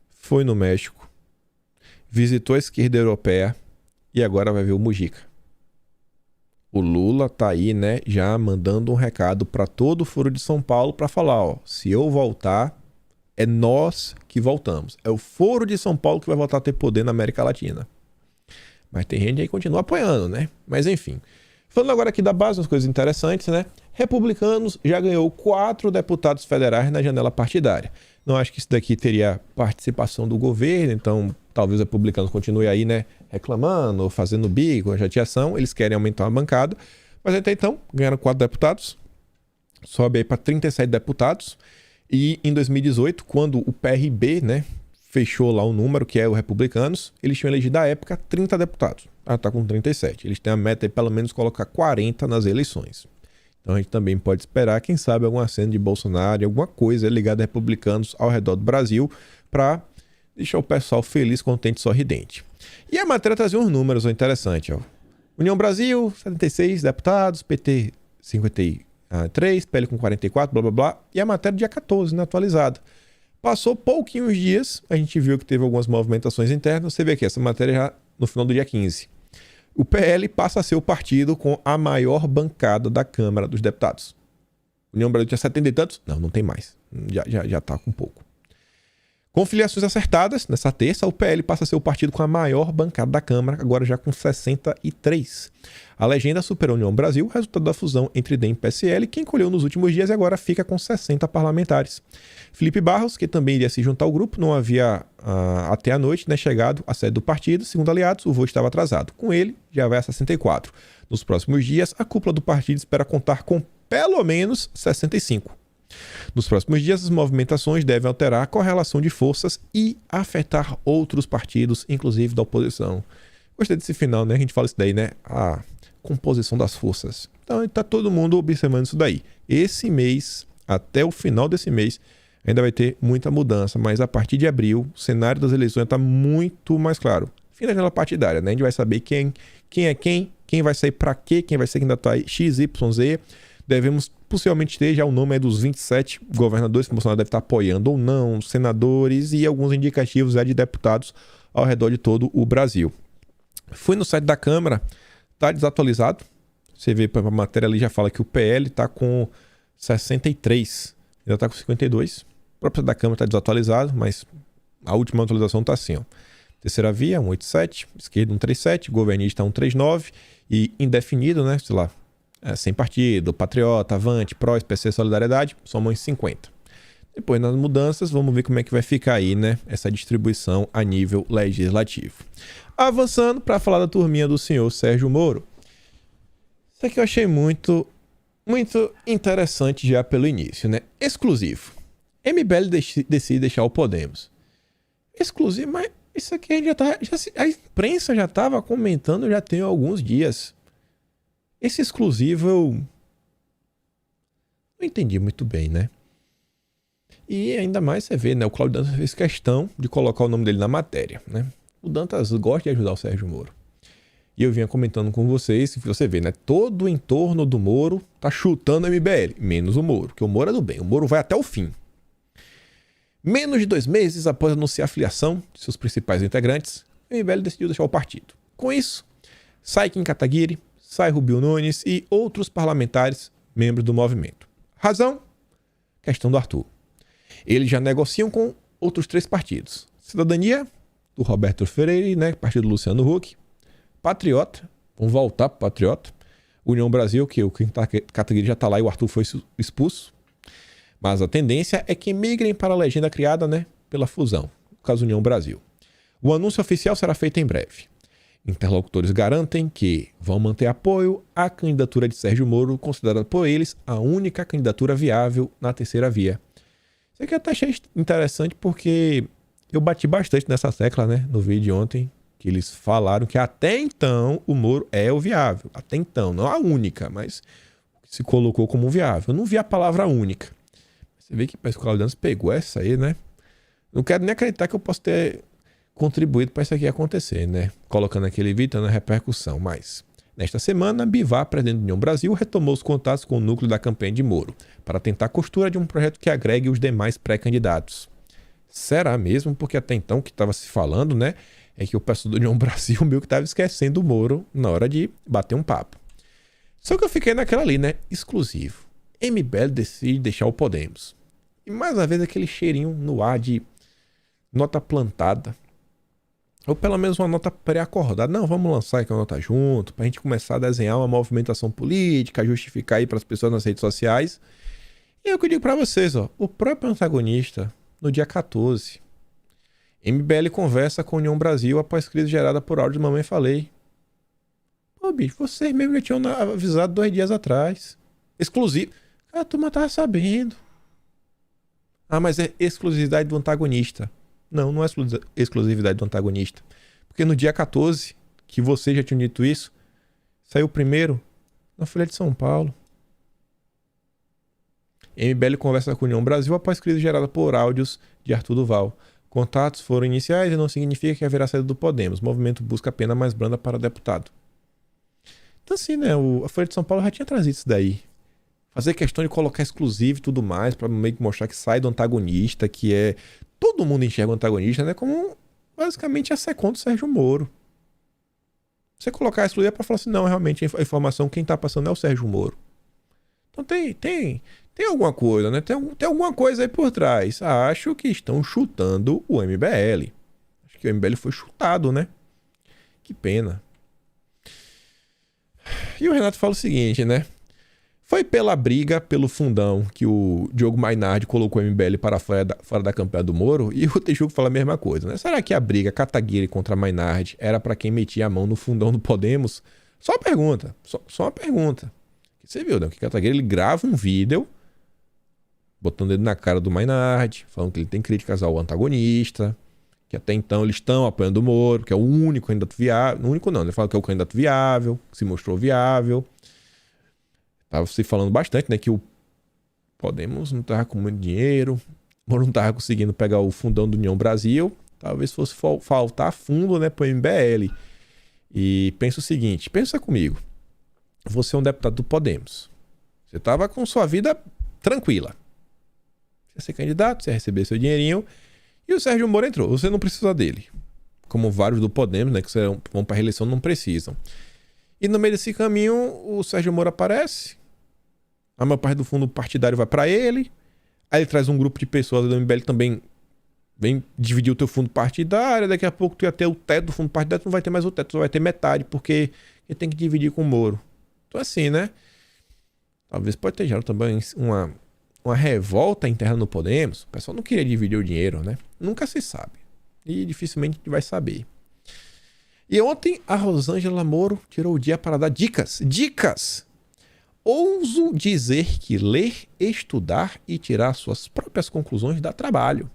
foi no México, visitou a esquerda europeia e agora vai ver o Mujica. O Lula tá aí, né, já mandando um recado para todo o Foro de São Paulo para falar, ó, se eu voltar, é nós que voltamos. É o Foro de São Paulo que vai voltar a ter poder na América Latina. Mas tem gente aí que continua apoiando, né? Mas enfim. Falando agora aqui da base, umas coisas interessantes, né? Republicanos já ganhou 4 deputados federais na janela partidária. Não acho que isso daqui teria participação do governo, então talvez os republicanos continuem aí, né, reclamando, fazendo bico, chateação. Eles querem aumentar a bancada, mas até então ganharam 4 deputados, sobe aí para 37 deputados. E em 2018, quando o PRB, né, fechou lá um número, que é o Republicanos, eles tinham elegido à época 30 deputados. Ah, tá com 37. Eles têm a meta de pelo menos colocar 40 nas eleições. Então a gente também pode esperar, quem sabe, alguma cena de Bolsonaro, alguma coisa ligada a republicanos ao redor do Brasil, para deixar o pessoal feliz, contente, sorridente. E a matéria trazia uns números interessantes. Ó. União Brasil, 76 deputados, PT 53, PL com 44, blá blá blá. E a matéria dia 14, né, atualizada. Passou pouquinhos dias, a gente viu que teve algumas movimentações internas. Você vê aqui, essa matéria já no final do dia 15. O PL passa a ser o partido com a maior bancada da Câmara dos Deputados. União Brasil tinha 70 e tantos? Não tem mais. Já tá com pouco. Com filiações acertadas, nessa terça, o PL passa a ser o partido com a maior bancada da Câmara, agora já com 63. A legenda superou a União Brasil, resultado da fusão entre DEM e PSL, que encolheu nos últimos dias e agora fica com 60 parlamentares. Felipe Barros, que também iria se juntar ao grupo, não havia até a noite, né, chegado à sede do partido. Segundo aliados, o voto estava atrasado. Com ele, já vai a 64. Nos próximos dias, a cúpula do partido espera contar com pelo menos 65. Nos próximos dias, as movimentações devem alterar a correlação de forças e afetar outros partidos, inclusive da oposição. Gostei desse final, né? A gente fala isso daí, né? A composição das forças. Então, tá todo mundo observando isso daí. Esse mês, até o final desse mês, ainda vai ter muita mudança, mas a partir de abril, o cenário das eleições está muito mais claro. Fim da janela partidária, né? A gente vai saber quem é quem vai sair para quê, quem vai ser candidato a X, Y, Z. Devemos possivelmente ter já o nome dos 27 governadores que o Bolsonaro deve estar apoiando ou não, senadores e alguns indicativos de deputados ao redor de todo o Brasil. Fui no site da Câmara, está desatualizado. Você vê a matéria ali, já fala que o PL está com 63, ainda está com 52. O próprio site da Câmara está desatualizado, mas a última atualização está assim, ó. Terceira via, 187, esquerda 137, governista 139 e indefinido, né, sei lá, sem partido, Patriota, Avante, PROS, PC, Solidariedade, somam 50. Depois, nas mudanças, vamos ver como é que vai ficar aí, né, essa distribuição a nível legislativo. Avançando para falar da turminha do senhor Sérgio Moro. Isso aqui eu achei muito interessante já pelo início, né? Exclusivo. MBL decide deixar o Podemos. Exclusivo, mas isso aqui a imprensa já estava comentando já tem alguns dias. Esse exclusivo eu não entendi muito bem, né? E ainda mais você vê, né? O Cláudio Dantas fez questão de colocar o nome dele na matéria, né? O Dantas gosta de ajudar o Sérgio Moro. E eu vinha comentando com vocês, que você vê, né? Todo o entorno do Moro tá chutando o MBL, menos o Moro, porque o Moro é do bem, o Moro vai até o fim. Menos de 2 meses após anunciar a filiação de seus principais integrantes, o MBL decidiu deixar o partido. Com isso, sai Kim Kataguiri, sai Rubio Nunes e outros parlamentares membros do movimento. Razão? Questão do Arthur. Eles já negociam com outros 3 partidos. Cidadania, do Roberto Freire, né? Partido do Luciano Huck. Patriota, vão voltar para Patriota. União Brasil, que o Kim Kataguiri já está lá e o Arthur foi expulso. Mas a tendência é que migrem para a legenda criada, né, pela fusão, no caso União Brasil. O anúncio oficial será feito em breve. Interlocutores garantem que vão manter apoio à candidatura de Sérgio Moro, considerada por eles a única candidatura viável na terceira via. Isso aqui eu até achei interessante porque eu bati bastante nessa tecla, né, no vídeo de ontem. Que eles falaram que até então o Moro é o viável. Até então, não a única, mas se colocou como viável. Eu não vi a palavra única. Você vê que parece que o Claudiano pegou essa aí, né? Não quero nem acreditar que eu posso ter contribuído para isso aqui acontecer, né? Colocando aquele vídeo na repercussão. Mas, nesta semana, Bivar, presidente da União Brasil, retomou os contatos com o núcleo da campanha de Moro para tentar a costura de um projeto que agregue os demais pré-candidatos. Será mesmo? Porque até então o que estava se falando, né? É que o pessoal da União Brasil meio que estava esquecendo o Moro na hora de bater um papo. Só que eu fiquei naquela ali, né? Exclusivo. MBL decide deixar o Podemos. E mais uma vez aquele cheirinho no ar de nota plantada. Ou pelo menos uma nota pré-acordada. Não, vamos lançar aqui a nota junto, pra gente começar a desenhar uma movimentação política, justificar aí pras pessoas nas redes sociais. E é o que eu digo pra vocês, ó. O próprio antagonista, no dia 14, MBL conversa com a União Brasil após crise gerada por áudio de Mamãe Falei. Pô, bicho, vocês mesmo já tinham avisado 2 dias atrás. Exclusivo. A turma tava sabendo. Ah, mas é exclusividade do antagonista. Não, não é exclusividade do antagonista. Porque no dia 14, que você já tinha dito isso, saiu primeiro na Folha de São Paulo. MBL conversa com a União Brasil após crise gerada por áudios de Arthur Duval. Contatos foram iniciais e não significa que haverá saída do Podemos. O movimento busca a pena mais branda para deputado. Então assim, né? A Folha de São Paulo já tinha trazido isso daí. Fazer questão de colocar exclusivo e tudo mais, para meio que mostrar que sai do antagonista, que é... Todo mundo enxerga o antagonista, né? Como basicamente a second do Sérgio Moro. Você colocar exclusivo é para falar assim, não, realmente a informação quem tá passando é o Sérgio Moro. Então tem alguma coisa, né? Tem alguma coisa aí por trás. Acho que estão chutando o MBL. Acho que o MBL foi chutado, né? Que pena. E o Renato fala o seguinte, né? Foi pela briga pelo fundão que o Diogo Mainardi colocou o MBL para fora da campanha do Moro, e o Teixugo fala a mesma coisa, né? Será que a briga Kataguiri contra Mainardi era para quem metia a mão no fundão do Podemos? Só uma pergunta. Só uma pergunta. Você viu, né? Que Kataguiri, ele grava um vídeo botando ele na cara do Mainardi, falando que ele tem críticas ao antagonista, que até então eles estão apoiando o Moro, que é o único candidato viável. O único não, ele fala que é o candidato viável, que se mostrou viável. Tava se falando bastante, né, que o Podemos não tava com muito dinheiro, o Moro não tava conseguindo pegar o fundão do União Brasil, talvez fosse faltar fundo, né, pro MBL. E pensa o seguinte, pensa comigo, você é um deputado do Podemos, você tava com sua vida tranquila, você ia ser candidato, você ia receber seu dinheirinho, e o Sérgio Moro entrou, você não precisa dele, como vários do Podemos, né, que vão pra reeleição não precisam. E no meio desse caminho, o Sérgio Moro aparece, a maior parte do fundo partidário vai para ele, aí ele traz um grupo de pessoas do MBL também, vem dividir o teu fundo partidário, daqui a pouco tu ia ter o teto do fundo partidário, tu não vai ter mais o teto, tu vai ter metade, porque ele tem que dividir com o Moro. Então assim, né? Talvez pode ter gerado também uma revolta interna no Podemos, o pessoal não queria dividir o dinheiro, né? Nunca se sabe, e dificilmente a gente vai saber. E ontem a Rosângela Moro tirou o dia para dar dicas. Dicas! Ouso dizer que ler, estudar e tirar suas próprias conclusões dá trabalho.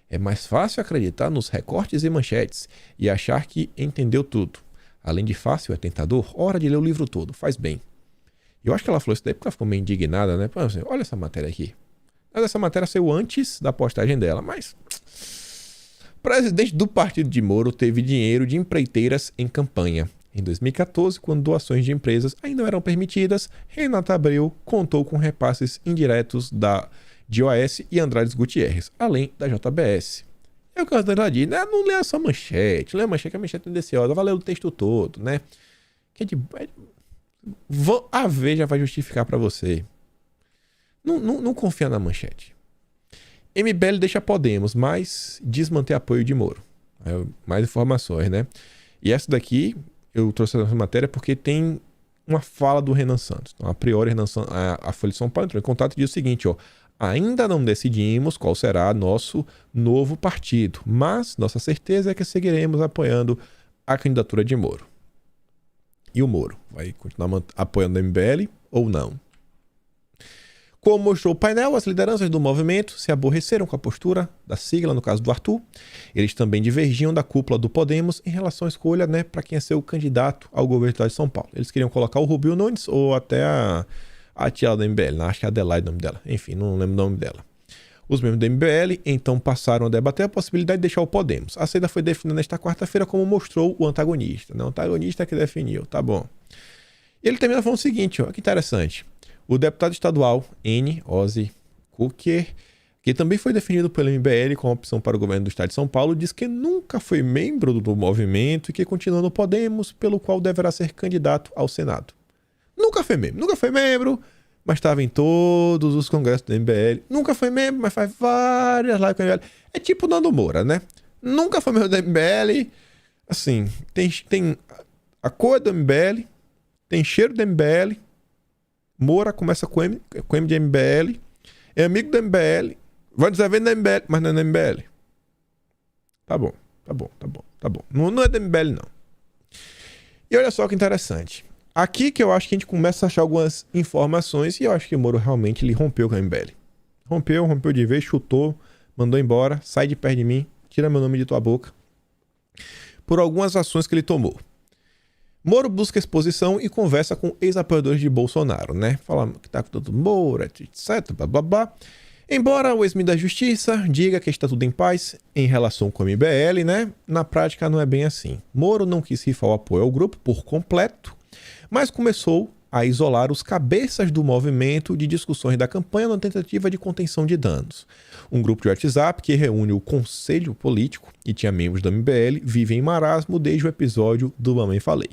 É mais fácil acreditar nos recortes e manchetes e achar que entendeu tudo. Além de fácil, é tentador, hora de ler o livro todo, faz bem. Eu acho que ela falou isso daí porque ela ficou meio indignada, né? Olha essa matéria aqui. Mas essa matéria saiu antes da postagem dela, mas... O presidente do partido de Moro teve dinheiro de empreiteiras em campanha. Em 2014, quando doações de empresas ainda não eram permitidas, Renata Abreu contou com repasses indiretos de OAS e Andrade Gutierrez, além da JBS. É o que ela diz, né? Não lê só manchete, lê a manchete, que a manchete é tendenciosa, vai ler o texto todo, né? A Veja vai justificar para você. Não confia na manchete. MBL deixa Podemos, mas diz manter apoio de Moro. Mais informações, né? E essa daqui, eu trouxe essa matéria porque tem uma fala do Renan Santos. Então, a priori, a Folha de São Paulo entrou em contato e diz o seguinte, ó. Ainda não decidimos qual será nosso novo partido, mas nossa certeza é que seguiremos apoiando a candidatura de Moro. E o Moro vai continuar apoiando o MBL ou não? Como mostrou o painel, as lideranças do movimento se aborreceram com a postura da sigla, no caso do Arthur. Eles também divergiam da cúpula do Podemos em relação à escolha, né, para quem ia ser o candidato ao governo do estado de São Paulo. Eles queriam colocar o Rubio Nunes ou até a tia da MBL, acho que é Adelaide o nome dela. Enfim, não lembro o nome dela. Os membros do MBL então passaram a debater a possibilidade de deixar o Podemos. A saída foi definida nesta quarta-feira, como mostrou o antagonista. Né? O antagonista que definiu, tá bom. E ele termina falando o seguinte, ó, que interessante. O deputado estadual N. Ozzy Cooker, que também foi definido pelo MBL como opção para o governo do estado de São Paulo, diz que nunca foi membro do movimento e que continua no Podemos, pelo qual deverá ser candidato ao Senado. Nunca foi membro, mas estava em todos os congressos do MBL. Nunca foi membro, mas faz várias lives com o MBL. É tipo Nando Moura, né? Nunca foi membro do MBL. Assim, tem a cor do MBL, tem cheiro do MBL. Moura começa com M de MBL, é amigo do MBL, vai desenvolver no MBL, mas não é no MBL. Tá bom. Não é do MBL, não. E olha só que interessante. Aqui que eu acho que a gente começa a achar algumas informações e eu acho que o Moro realmente ele rompeu com a MBL. Rompeu de vez, chutou, mandou embora, sai de perto de mim, tira meu nome de tua boca. Por algumas ações que ele tomou. Moro busca exposição e conversa com ex-apoiadores de Bolsonaro, né? Falando que tá com todo Moro, etc, blá blá blá. Embora o ex-ministro da Justiça diga que está tudo em paz em relação com o MBL, né? Na prática não é bem assim. Moro não quis rifar o apoio ao grupo por completo, mas começou a isolar os cabeças do movimento de discussões da campanha na tentativa de contenção de danos. Um grupo de WhatsApp que reúne o Conselho Político e tinha membros do MBL vive em marasmo desde o episódio do Mamãe Falei.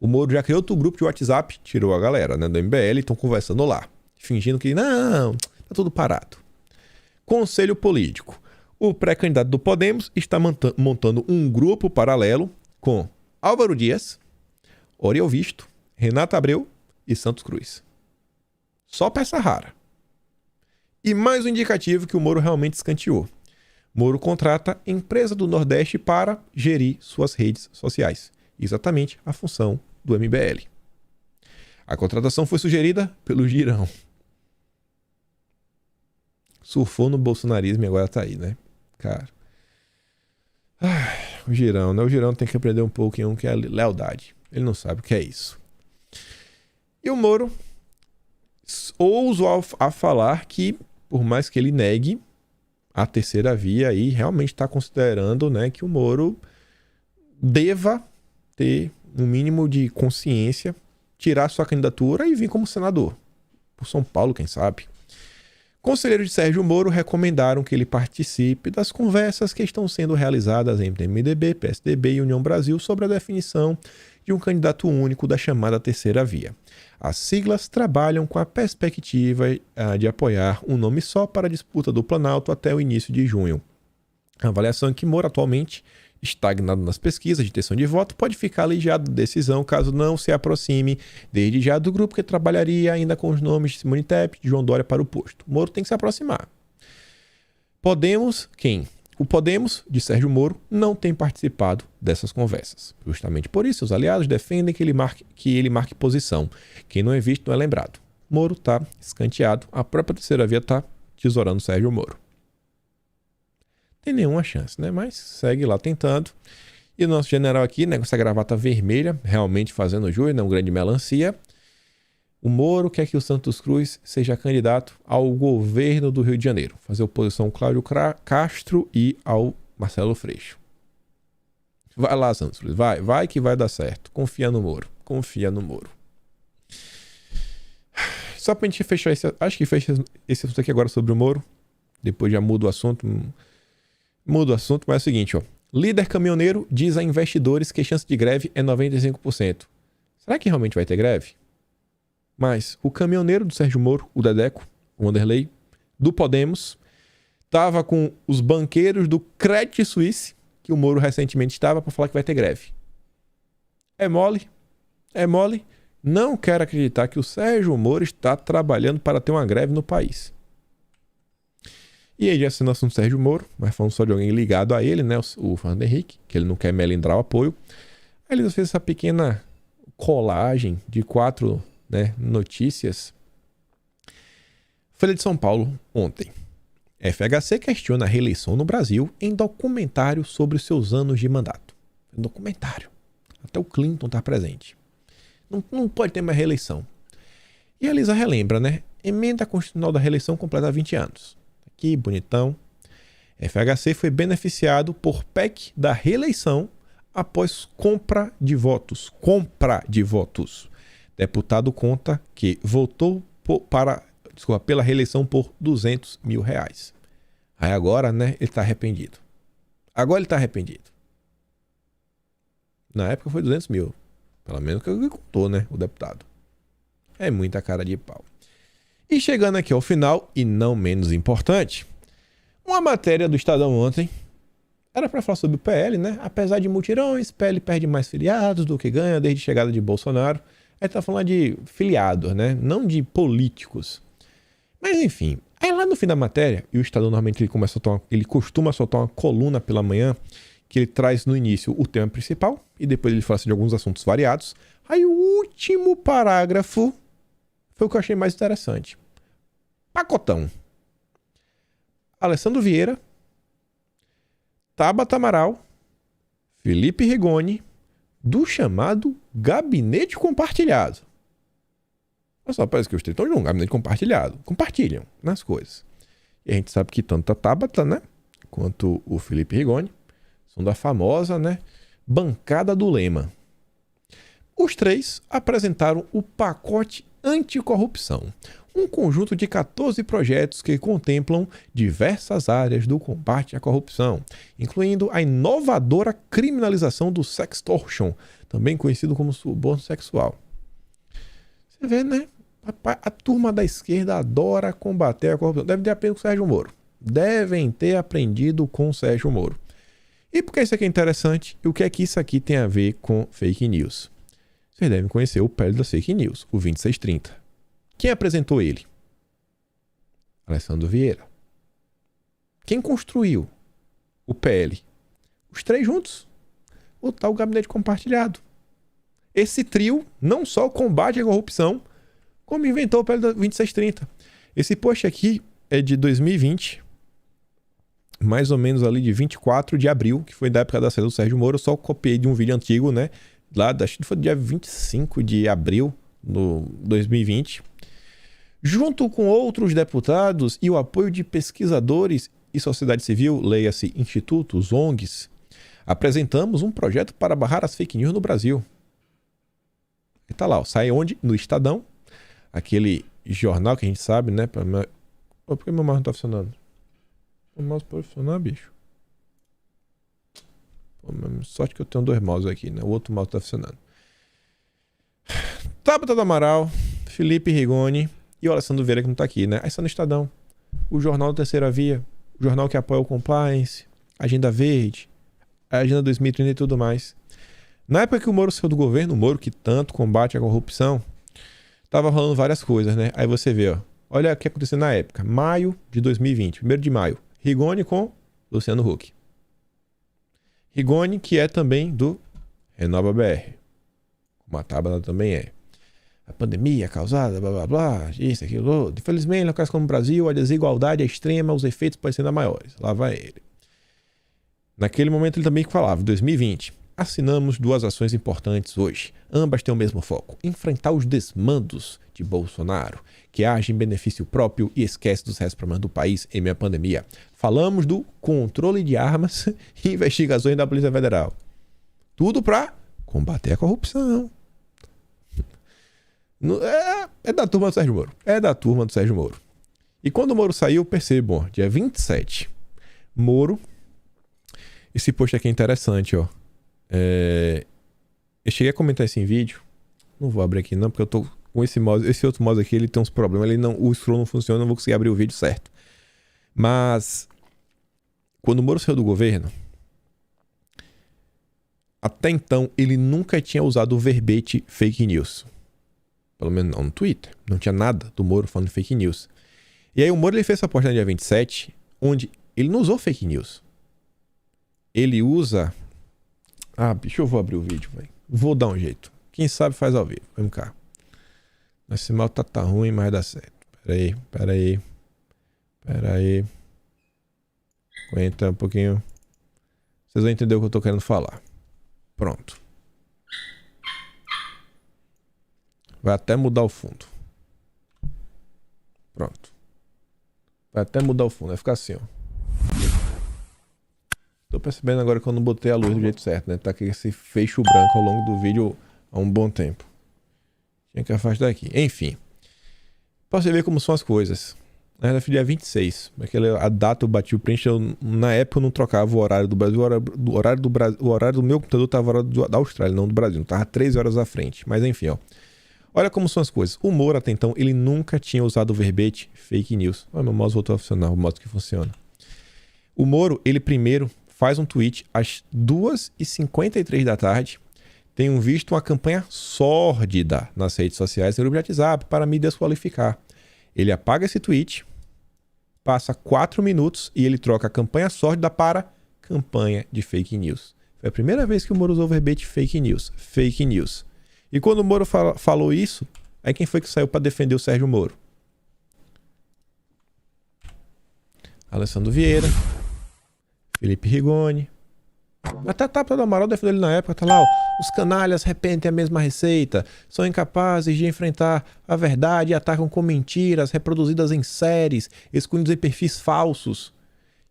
O Moro já criou outro grupo de WhatsApp, tirou a galera, né, do MBL, estão conversando lá, fingindo que não, tá tudo parado. Conselho Político. O pré-candidato do Podemos está montando um grupo paralelo com Álvaro Dias, Oriol Visto, Renata Abreu e Santos Cruz. Só peça rara. E mais um indicativo que o Moro realmente escanteou. Moro contrata empresa do Nordeste para gerir suas redes sociais. Exatamente a função do MBL. A contratação foi sugerida pelo Girão. Surfou no bolsonarismo e agora tá aí, né? Cara. O Girão, né? O Girão tem que aprender um pouco em um que é a lealdade. Ele não sabe o que é isso. E o Moro ousou a falar que, por mais que ele negue a terceira via, aí realmente está considerando, né, que o Moro deva ter um mínimo de consciência, tirar sua candidatura e vir como senador. Por São Paulo, quem sabe. Conselheiros de Sérgio Moro recomendaram que ele participe das conversas que estão sendo realizadas entre MDB, PSDB e União Brasil sobre a definição de um candidato único da chamada terceira via. As siglas trabalham com a perspectiva de apoiar um nome só para a disputa do Planalto até o início de junho. A avaliação é que Moro atualmente, estagnado nas pesquisas de intenção de voto, pode ficar aliviado da decisão caso não se aproxime desde já do grupo que trabalharia ainda com os nomes de Simone Tebet e João Dória para o posto. Moro tem que se aproximar. Podemos, quem? O Podemos, de Sérgio Moro, não tem participado dessas conversas. Justamente por isso, os aliados defendem que ele marque posição. Quem não é visto não é lembrado. Moro está escanteado, a própria terceira via está tesourando Sérgio Moro. Tem nenhuma chance, né? Mas segue lá tentando. E o nosso general aqui, né, com essa gravata vermelha, realmente fazendo jus, né, um grande melancia. O Moro quer que o Santos Cruz seja candidato ao governo do Rio de Janeiro. Fazer oposição ao Cláudio Castro e ao Marcelo Freixo. Vai lá, Santos Cruz. Vai que vai dar certo. Confia no Moro. Só pra gente fechar esse... Acho que fecha esse assunto aqui agora sobre o Moro. Depois já muda o assunto. Mas é o seguinte, ó. Líder caminhoneiro diz a investidores que a chance de greve é 95%. Será que realmente vai ter greve? Mas o caminhoneiro do Sérgio Moro, o Dedeco, o Wanderlei, do Podemos, estava com os banqueiros do Credit Suisse, que o Moro recentemente estava, para falar que vai ter greve. É mole? Não quero acreditar que o Sérgio Moro está trabalhando para ter uma greve no país. E aí já sendo assunto Sérgio Moro, mas falando só de alguém ligado a ele, né? O Fernando Henrique, que ele não quer melindrar o apoio. Aí ele fez essa pequena colagem de 4, né, notícias Folha de São Paulo, ontem. FHC questiona a reeleição no Brasil em documentário sobre os seus anos de mandato. Documentário. Até o Clinton está presente. Não pode ter mais reeleição. E a Lisa relembra, né? Emenda constitucional da reeleição completa 20 anos. Aqui, bonitão. FHC foi beneficiado por PEC da reeleição após compra de votos. Compra de votos. Deputado conta que votou pela reeleição por R$200 mil. Aí agora, né, ele tá arrependido. Agora ele tá arrependido. Na época foi 200 mil. Pelo menos que ele contou, né, o deputado. É muita cara de pau. E chegando aqui ao final, e não menos importante, uma matéria do Estadão ontem. Era para falar sobre o PL, né? Apesar de mutirões, PL perde mais filiados do que ganha desde a chegada de Bolsonaro. Aí tá falando de filiados, né? Não de políticos. Mas enfim, aí lá no fim da matéria, e o Estadão normalmente ele costuma soltar uma coluna pela manhã, que ele traz no início o tema principal, e depois ele fala assim, de alguns assuntos variados. Aí o último parágrafo foi o que eu achei mais interessante. Pacotão. Alessandro Vieira, Tabata Amaral, Felipe Rigoni, do chamado Gabinete Compartilhado. Olha só, parece que os três estão num gabinete compartilhado. Compartilham nas coisas. E a gente sabe que tanto a Tabata, né, quanto o Felipe Rigoni são da famosa, né, bancada do Lema. Os três apresentaram o pacote anticorrupção, um conjunto de 14 projetos que contemplam diversas áreas do combate à corrupção, incluindo a inovadora criminalização do sextortion, também conhecido como suborno sexual. Você vê, né? A turma da esquerda adora combater a corrupção. Deve ter aprendido com o Sérgio Moro. Devem ter aprendido com o Sérgio Moro. E por que isso aqui é interessante? E o que é que isso aqui tem a ver com fake news? Vocês devem conhecer o PL das fake news, o 2630. Quem apresentou ele? Alessandro Vieira. Quem construiu o PL? Os três juntos. O tal gabinete compartilhado. Esse trio não só combate a corrupção, como inventou o PL da 2630. Esse post aqui é de 2020, mais ou menos ali de 24 de abril, que foi da época da saída do Sérgio Moro. Eu só copiei de um vídeo antigo, né? Lá, acho que foi dia 25 de abril de 2020. Junto com outros deputados e o apoio de pesquisadores e sociedade civil, leia-se institutos, ONGs, apresentamos um projeto para barrar as fake news no Brasil. E tá lá, ó, sai onde? No Estadão, aquele jornal que a gente sabe, né? Por que meu mouse não tá funcionando? O mouse pode funcionar, bicho? Pô, sorte que eu tenho dois mouses aqui, né? O outro mouse tá funcionando. Tabata Amaral, Felipe Rigoni e o Alessandro Vieira que não tá aqui, né? Aí está no Estadão. O jornal da Terceira Via, o jornal que apoia o Compliance, Agenda Verde, a Agenda 2030 e tudo mais. Na época que o Moro saiu do governo, o Moro que tanto combate a corrupção, tava rolando várias coisas, né? Aí você vê, ó. Olha o que aconteceu na época. Maio de 2020, 1º de maio. Rigoni com Luciano Huck. Rigoni, que é também do Renova BR. Como a Tabata também é. A pandemia causada, blá blá blá, isso, aquilo. Infelizmente, em locais como o Brasil, a desigualdade é extrema, os efeitos podem ser ainda maiores. Lá vai ele. Naquele momento ele também falava, em 2020, assinamos 2 ações importantes hoje. Ambas têm o mesmo foco: enfrentar os desmandos de Bolsonaro, que age em benefício próprio e esquece dos restos problemas do país em meio à pandemia. Falamos do controle de armas e investigações da Polícia Federal. Tudo para combater a corrupção. É da turma do Sérgio Moro. É da turma do Sérgio Moro. E quando o Moro saiu, percebam, dia 27, Moro. Esse post aqui é interessante, ó. Eu cheguei a comentar isso em vídeo. Não vou abrir aqui não, porque eu tô com esse mouse. Esse outro mouse aqui, ele tem uns problemas. O scroll não funciona, não vou conseguir abrir o vídeo certo. Mas quando o Moro saiu do governo, até então ele nunca tinha usado o verbete fake news. Pelo menos não no Twitter. Não tinha nada do Moro falando fake news. E aí o Moro ele fez essa post no dia 27, onde ele não usou fake news. Ele usa... bicho, eu vou abrir o vídeo, velho. Vou dar um jeito. Quem sabe faz ao vivo. Vamos cá. Esse mal tá ruim, mas dá certo. Pera aí. Pera aí. Aguenta um pouquinho. Vocês vão entender o que eu tô querendo falar. Pronto. Vai até mudar o fundo. Pronto. Vai até mudar o fundo. Vai ficar assim, ó. Tô percebendo agora que eu não botei a luz do jeito certo, né? Tá aqui esse fecho branco ao longo do vídeo há um bom tempo. Tinha que afastar aqui. Enfim. Pra você ver como são as coisas. Na verdade, dia 26. A data eu bati o print. Na época eu não trocava o horário do Brasil. O horário do meu computador tava o horário da Austrália, não do Brasil. Não tava 3 horas à frente. Mas enfim, ó. Olha como são as coisas. O Moro, até então, ele nunca tinha usado o verbete fake news. Olha, meu mouse voltou a funcionar, o modo que funciona. O Moro, ele primeiro faz um tweet às 2h53 da tarde. Tenho visto uma campanha sórdida nas redes sociais e no WhatsApp para me desqualificar. Ele apaga esse tweet, passa 4 minutos e ele troca a campanha sórdida para campanha de fake news. Foi a primeira vez que o Moro usou o verbete fake news. Fake news. E quando o Moro falou isso, aí quem foi que saiu para defender o Sérgio Moro? Alessandro Vieira, Felipe Rigoni. Até a Tapa do Amaral defendeu ele na época, tá lá, ó. Os canalhas repetem a mesma receita, são incapazes de enfrentar a verdade e atacam com mentiras reproduzidas em séries, escondidas em perfis falsos.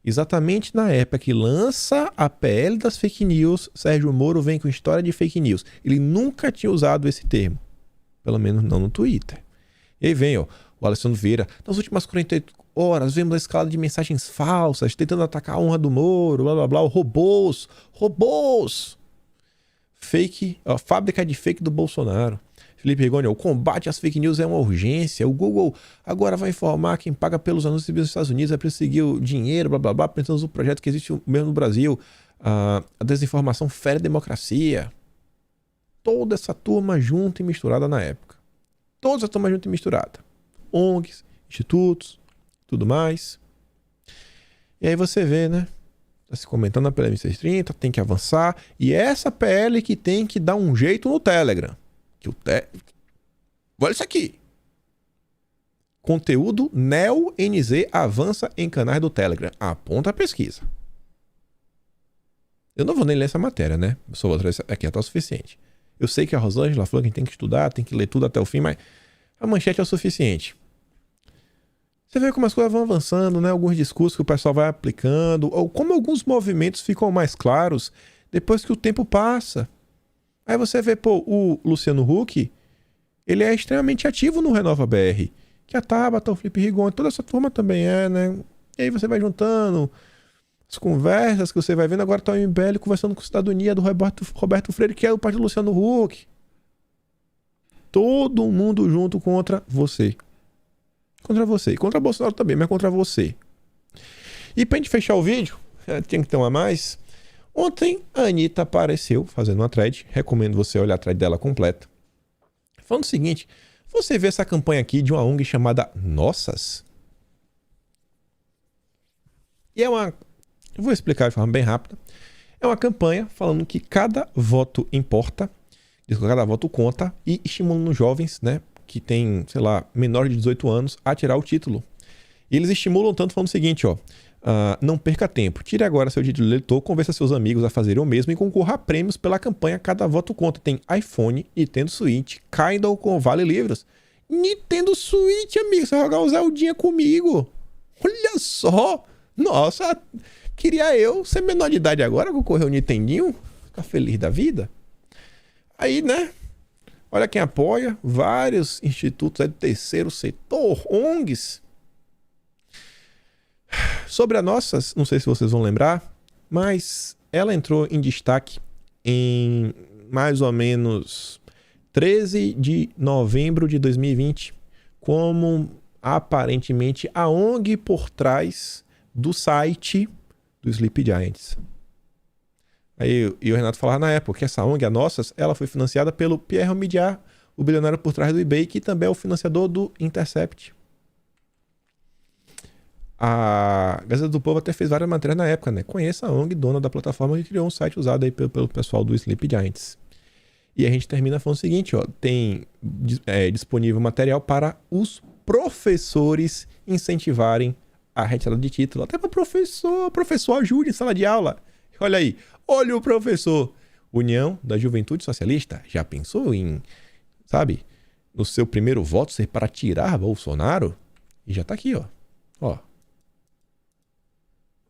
Exatamente na época que lança a PL das fake news, Sérgio Moro vem com história de fake news. Ele nunca tinha usado esse termo. Pelo menos não no Twitter. E aí vem, ó, o Alessandro Vieira. Nas últimas 48 horas, vemos a escalada de mensagens falsas, tentando atacar a honra do Moro, blá blá blá, robôs. Fake, ó, fábrica de fake do Bolsonaro. Felipe Rigoni, o combate às fake news é uma urgência. O Google agora vai informar quem paga pelos anúncios dos Estados Unidos, vai perseguir o dinheiro, blá blá blá, pensando no projeto que existe mesmo no Brasil. A desinformação fere a democracia. Toda essa turma junta e misturada na época. Toda essa turma junta e misturada. ONGs, institutos, tudo mais. E aí você vê, né? Tá se comentando na PL 2630, tem que avançar. E é essa PL que tem que dar um jeito no Telegram. Olha isso aqui. Conteúdo NeoNZ avança em canais do Telegram. Aponta a pesquisa. Eu não vou nem ler essa matéria, né? Eu só vou trazer aqui, é o suficiente. Eu sei que a Rosângela falou que a gente tem que estudar, tem que ler tudo até o fim, mas a manchete é o suficiente. Você vê como as coisas vão avançando, né? Alguns discursos que o pessoal vai aplicando, ou como alguns movimentos ficam mais claros depois que o tempo passa. Aí você vê, pô, o Luciano Huck, ele é extremamente ativo no Renova BR. Que a Tabata, o Felipe Rigoni, toda essa turma também é, né? E aí você vai juntando as conversas que você vai vendo. Agora tá o MBL conversando com cidadania do Roberto Freire, que é o partido do Luciano Huck. Todo mundo junto contra você. Contra você. Contra Bolsonaro também, mas contra você. E pra gente fechar o vídeo, tinha que ter uma a mais. Ontem a Anitta apareceu fazendo uma thread. Recomendo você olhar a thread dela completa. Falando o seguinte: você vê essa campanha aqui de uma ONG chamada Nossas? E é uma... Eu vou explicar de forma bem rápida. É uma campanha falando que cada voto importa, cada voto conta, e estimulando os jovens, né, que tem, sei lá, menor de 18 anos, a tirar o título. E eles estimulam tanto falando o seguinte, ó. Não perca tempo. Tire agora seu título de eleitor, convença seus amigos a fazerem o mesmo e concorra a prêmios pela campanha Cada Voto Conta. Tem iPhone, Nintendo Switch, Kindle com Vale Livros. Nintendo Switch, amigo. Você vai jogar o Zeldinha comigo. Olha só. Nossa, queria eu ser menor de idade agora, concorrer ao Nintendinho. Ficar feliz da vida. Aí, né? Olha quem apoia. Vários institutos aí do terceiro setor, ONGs. Sobre a Nossas, não sei se vocês vão lembrar, mas ela entrou em destaque em mais ou menos 13 de novembro de 2020 como aparentemente a ONG por trás do site do Sleep Giants. Aí e o Renato falava na época que essa ONG, a Nossas, ela foi financiada pelo Pierre Omidyar, o bilionário por trás do eBay, que também é o financiador do Intercept. A Gazeta do Povo até fez várias matérias na época, né? Conheça a ONG, dona da plataforma, que criou um site usado aí pelo pessoal do Sleep Giants. E a gente termina falando o seguinte, ó. Tem disponível material para os professores incentivarem a retirada de título. Até para professor ajude em sala de aula. Olha aí, olha o professor. União da Juventude Socialista, já pensou em, sabe, no seu primeiro voto ser para tirar Bolsonaro? E já tá aqui, ó.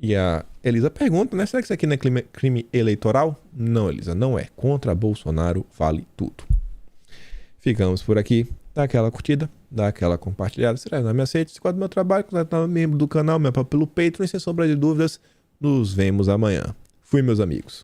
E a Elisa pergunta, né? Será que isso aqui não é crime eleitoral? Não, Elisa, não é. Contra Bolsonaro vale tudo. Ficamos por aqui. Dá aquela curtida, dá aquela compartilhada. Se inscreve na minha rede, se gosta do meu trabalho, se membro do canal, meu apoio pelo Patreon, sem sombra de dúvidas. Nos vemos amanhã. Fui, meus amigos.